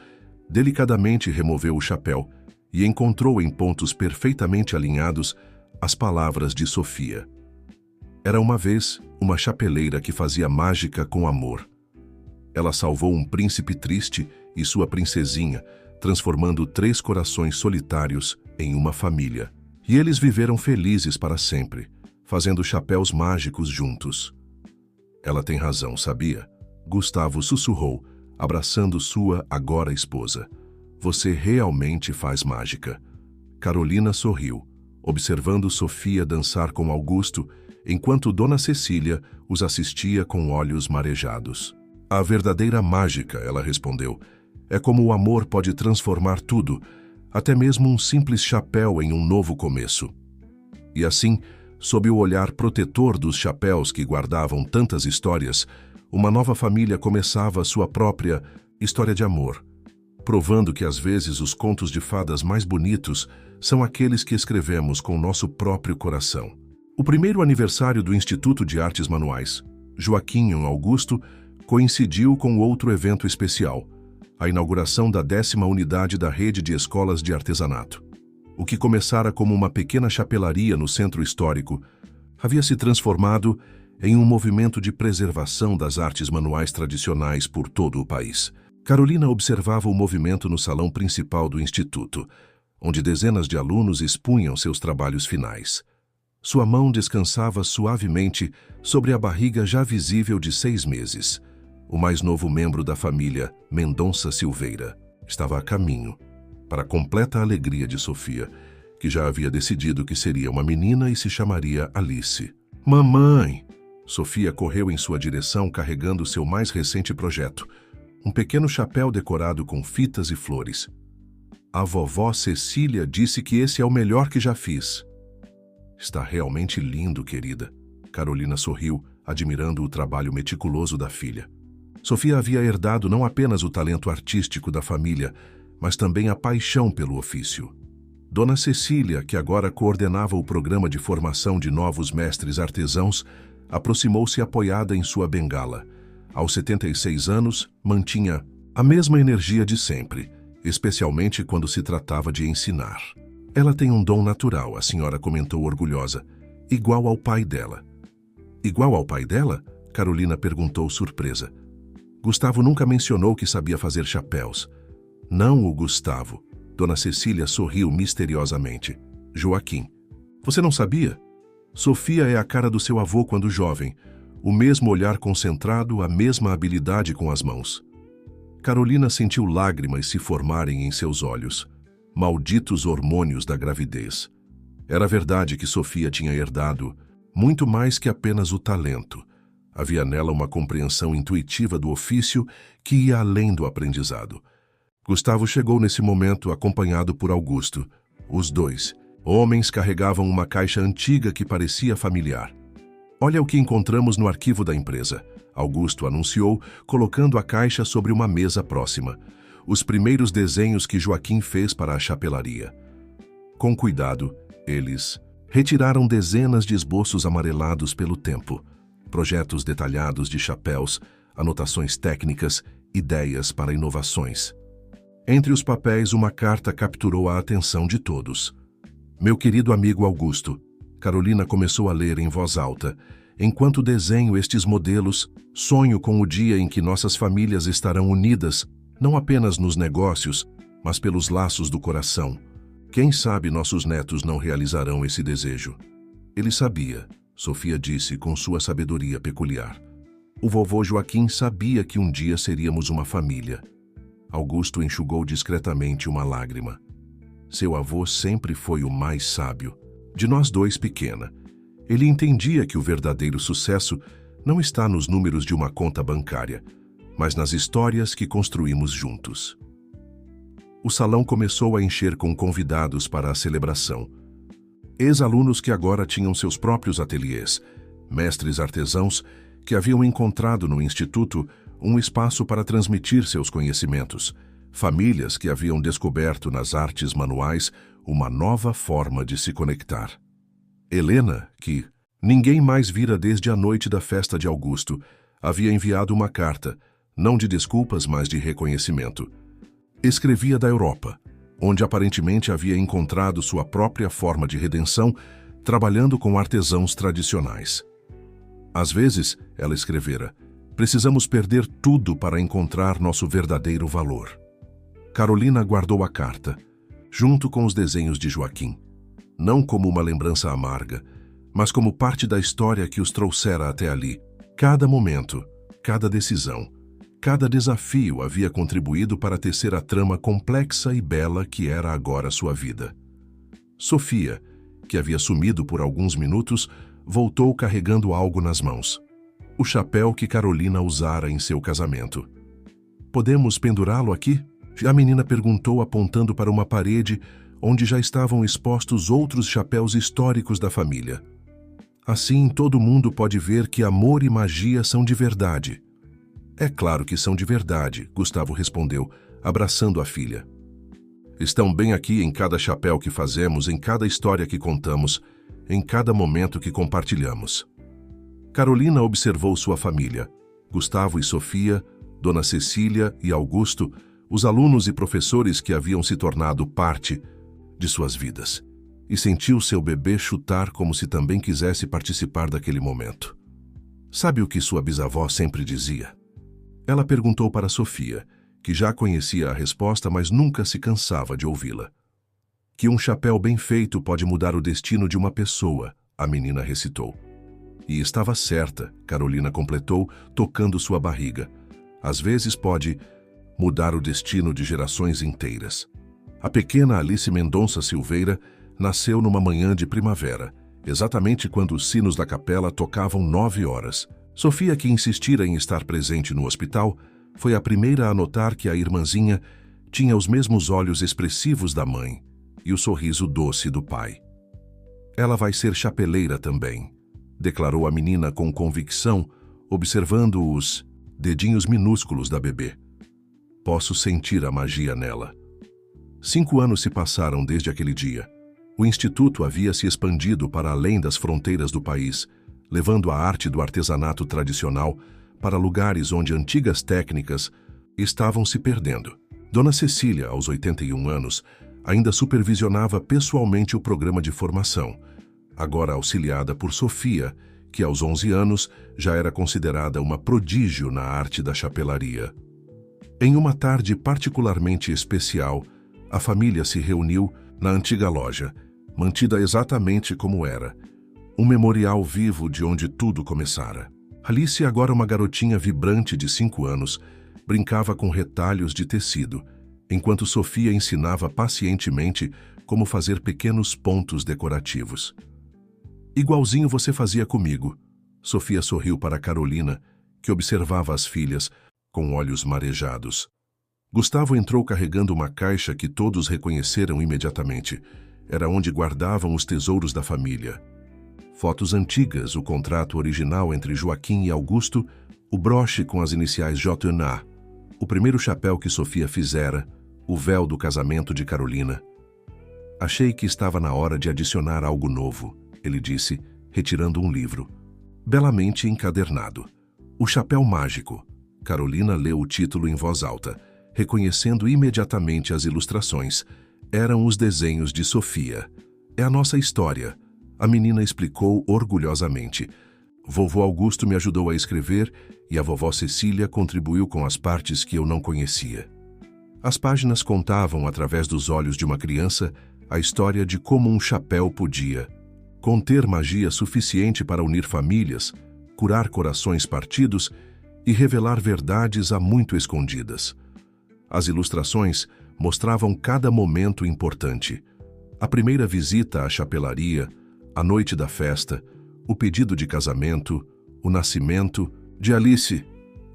delicadamente removeu o chapéu e encontrou em pontos perfeitamente alinhados as palavras de Sofia. Era uma vez uma chapeleira que fazia mágica com amor. Ela salvou um príncipe triste e sua princesinha, transformando 3 corações solitários em uma família. E eles viveram felizes para sempre, fazendo chapéus mágicos juntos. "Ela tem razão, sabia?" Gustavo sussurrou, abraçando sua agora esposa. "Você realmente faz mágica." Carolina sorriu, observando Sofia dançar com Augusto, enquanto Dona Cecília os assistia com olhos marejados. "A verdadeira mágica", ela respondeu, "é como o amor pode transformar tudo, até mesmo um simples chapéu em um novo começo." E assim, sob o olhar protetor dos chapéus que guardavam tantas histórias, uma nova família começava sua própria história de amor, provando que às vezes os contos de fadas mais bonitos são aqueles que escrevemos com nosso próprio coração. O primeiro aniversário do Instituto de Artes Manuais, Joaquim Augusto, coincidiu com outro evento especial, a inauguração da 10ª unidade da rede de escolas de artesanato. O que começara como uma pequena chapelaria no centro histórico havia se transformado em um movimento de preservação das artes manuais tradicionais por todo o país. Carolina observava o movimento no salão principal do Instituto, onde dezenas de alunos expunham seus trabalhos finais. Sua mão descansava suavemente sobre a barriga já visível de 6 meses. O mais novo membro da família, Mendonça Silveira, estava a caminho, para a completa alegria de Sofia, que já havia decidido que seria uma menina e se chamaria Alice. "Mamãe!" Sofia correu em sua direção carregando seu mais recente projeto, um pequeno chapéu decorado com fitas e flores. "A vovó Cecília disse que esse é o melhor que já fiz." "Está realmente lindo, querida." Carolina sorriu, admirando o trabalho meticuloso da filha. Sofia havia herdado não apenas o talento artístico da família, mas também a paixão pelo ofício. Dona Cecília, que agora coordenava o programa de formação de novos mestres artesãos, aproximou-se apoiada em sua bengala. Aos 76 anos, mantinha a mesma energia de sempre, especialmente quando se tratava de ensinar. "Ela tem um dom natural", a senhora comentou orgulhosa, "igual ao pai dela." "Igual ao pai dela?" Carolina perguntou surpresa. Gustavo nunca mencionou que sabia fazer chapéus. "Não o Gustavo." Dona Cecília sorriu misteriosamente. "Joaquim. Você não sabia? Sofia é a cara do seu avô quando jovem. O mesmo olhar concentrado, a mesma habilidade com as mãos." Carolina sentiu lágrimas se formarem em seus olhos. Malditos hormônios da gravidez. Era verdade que Sofia tinha herdado muito mais que apenas o talento. Havia nela uma compreensão intuitiva do ofício que ia além do aprendizado. Gustavo chegou nesse momento acompanhado por Augusto. Os dois homens carregavam uma caixa antiga que parecia familiar. "Olha o que encontramos no arquivo da empresa", Augusto anunciou, colocando a caixa sobre uma mesa próxima. Os primeiros desenhos que Joaquim fez para a chapelaria. Com cuidado, eles retiraram dezenas de esboços amarelados pelo tempo, projetos detalhados de chapéus, anotações técnicas, ideias para inovações. Entre os papéis, uma carta capturou a atenção de todos. "Meu querido amigo Augusto", Carolina começou a ler em voz alta, "enquanto desenho estes modelos, sonho com o dia em que nossas famílias estarão unidas, não apenas nos negócios, mas pelos laços do coração. Quem sabe nossos netos não realizarão esse desejo." Ele sabia, Sofia disse com sua sabedoria peculiar. O vovô Joaquim sabia que um dia seríamos uma família. Augusto enxugou discretamente uma lágrima. Seu avô sempre foi o mais sábio. De nós dois, pequena. Ele entendia que o verdadeiro sucesso não está nos números de uma conta bancária, mas nas histórias que construímos juntos. O salão começou a encher com convidados para a celebração. Ex-alunos que agora tinham seus próprios ateliês, mestres artesãos que haviam encontrado no instituto um espaço para transmitir seus conhecimentos, famílias que haviam descoberto nas artes manuais uma nova forma de se conectar. Helena, que ninguém mais vira desde a noite da festa de Augusto, havia enviado uma carta, não de desculpas, mas de reconhecimento. Escrevia da Europa, onde aparentemente havia encontrado sua própria forma de redenção, trabalhando com artesãos tradicionais. Às vezes, ela escrevera, precisamos perder tudo para encontrar nosso verdadeiro valor. Carolina guardou a carta, junto com os desenhos de Joaquim, não como uma lembrança amarga, mas como parte da história que os trouxera até ali. Cada momento, cada decisão, cada desafio havia contribuído para tecer a trama complexa e bela que era agora sua vida. Sofia, que havia sumido por alguns minutos, voltou carregando algo nas mãos. O chapéu que Carolina usara em seu casamento. "Podemos pendurá-lo aqui?" A menina perguntou, apontando para uma parede onde já estavam expostos outros chapéus históricos da família. "Assim todo mundo pode ver que amor e magia são de verdade." "É claro que são de verdade", Gustavo respondeu, abraçando a filha. "Estão bem aqui em cada chapéu que fazemos, em cada história que contamos, em cada momento que compartilhamos." Carolina observou sua família, Gustavo e Sofia, Dona Cecília e Augusto, os alunos e professores que haviam se tornado parte de suas vidas, e sentiu seu bebê chutar como se também quisesse participar daquele momento. "Sabe o que sua bisavó sempre dizia?" Ela perguntou para Sofia, que já conhecia a resposta, mas nunca se cansava de ouvi-la. "Que um chapéu bem feito pode mudar o destino de uma pessoa", a menina recitou. "E estava certa", Carolina completou, tocando sua barriga. "Às vezes pode mudar o destino de gerações inteiras." A pequena Alice Mendonça Silveira nasceu numa manhã de primavera, exatamente quando os sinos da capela tocavam 9 horas. Sofia, que insistira em estar presente no hospital, foi a primeira a notar que a irmãzinha tinha os mesmos olhos expressivos da mãe e o sorriso doce do pai. "Ela vai ser chapeleira também", declarou a menina com convicção, observando os dedinhos minúsculos da bebê. "Posso sentir a magia nela." 5 anos se passaram desde aquele dia. O Instituto havia se expandido para além das fronteiras do país, levando a arte do artesanato tradicional para lugares onde antigas técnicas estavam se perdendo. Dona Cecília, aos 81 anos, ainda supervisionava pessoalmente o programa de formação, agora auxiliada por Sofia, que aos 11 anos já era considerada uma prodígio na arte da chapelaria. Em uma tarde particularmente especial, a família se reuniu na antiga loja, mantida exatamente como era, um memorial vivo de onde tudo começara. Alice, agora uma garotinha vibrante de 5 anos, brincava com retalhos de tecido, enquanto Sofia ensinava pacientemente como fazer pequenos pontos decorativos. "Igualzinho você fazia comigo", Sofia sorriu para Carolina, que observava as filhas com olhos marejados. Gustavo entrou carregando uma caixa que todos reconheceram imediatamente. Era onde guardavam os tesouros da família. Fotos antigas, o contrato original entre Joaquim e Augusto, o broche com as iniciais JNA, o primeiro chapéu que Sofia fizera, o véu do casamento de Carolina. Achei que estava na hora de adicionar algo novo, ele disse, retirando um livro. Belamente encadernado. O Chapéu Mágico. Carolina leu o título em voz alta, reconhecendo imediatamente as ilustrações. Eram os desenhos de Sofia. É a nossa história, a menina explicou orgulhosamente. Vovô Augusto me ajudou a escrever e a vovó Cecília contribuiu com as partes que eu não conhecia. As páginas contavam, através dos olhos de uma criança, a história de como um chapéu podia conter magia suficiente para unir famílias, curar corações partidos e revelar verdades há muito escondidas. As ilustrações mostravam cada momento importante. A primeira visita à chapelaria, a noite da festa, o pedido de casamento, o nascimento de Alice.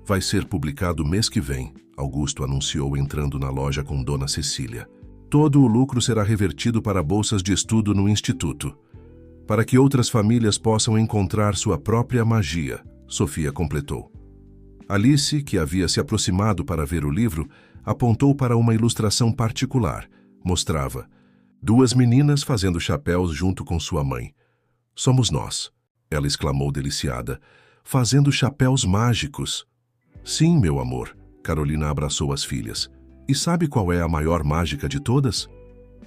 Vai ser publicado mês que vem, Augusto anunciou entrando na loja com Dona Cecília. Todo o lucro será revertido para bolsas de estudo no instituto, para que outras famílias possam encontrar sua própria magia, Sofia completou. Alice, que havia se aproximado para ver o livro, apontou para uma ilustração particular. Mostrava 2 meninas fazendo chapéus junto com sua mãe. Somos nós, ela exclamou deliciada, fazendo chapéus mágicos. Sim, meu amor, Carolina abraçou as filhas. E sabe qual é a maior mágica de todas?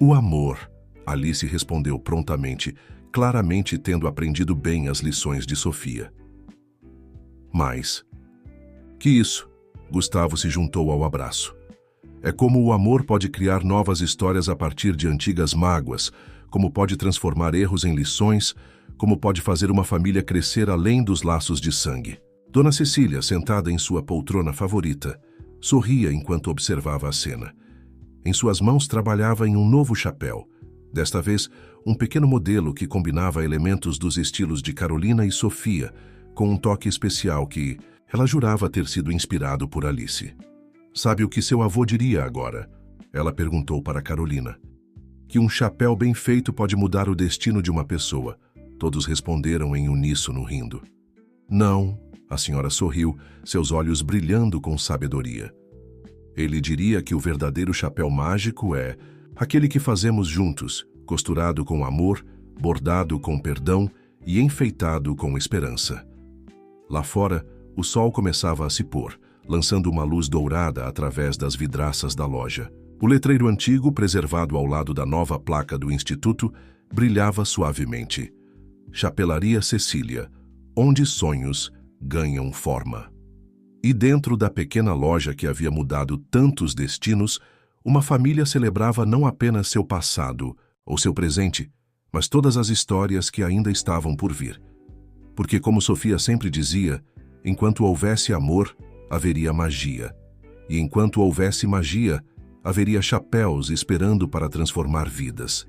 O amor, Alice respondeu prontamente, claramente tendo aprendido bem as lições de Sofia. Mas... que isso? Gustavo se juntou ao abraço. É como o amor pode criar novas histórias a partir de antigas mágoas, como pode transformar erros em lições, como pode fazer uma família crescer além dos laços de sangue. Dona Cecília, sentada em sua poltrona favorita, sorria enquanto observava a cena. Em suas mãos trabalhava em um novo chapéu. Desta vez, um pequeno modelo que combinava elementos dos estilos de Carolina e Sofia, com um toque especial que ela jurava ter sido inspirado por Alice. Sabe o que seu avô diria agora? Ela perguntou para Carolina. Que um chapéu bem feito pode mudar o destino de uma pessoa. Todos responderam em uníssono rindo. Não, a senhora sorriu, seus olhos brilhando com sabedoria. Ele diria que o verdadeiro chapéu mágico é aquele que fazemos juntos, costurado com amor, bordado com perdão e enfeitado com esperança. Lá fora, o sol começava a se pôr, lançando uma luz dourada através das vidraças da loja. O letreiro antigo, preservado ao lado da nova placa do instituto, brilhava suavemente. Chapelaria Cecília, onde sonhos ganham forma. E dentro da pequena loja que havia mudado tantos destinos, uma família celebrava não apenas seu passado ou seu presente, mas todas as histórias que ainda estavam por vir. Porque, como Sofia sempre dizia, enquanto houvesse amor, haveria magia. E enquanto houvesse magia, haveria chapéus esperando para transformar vidas.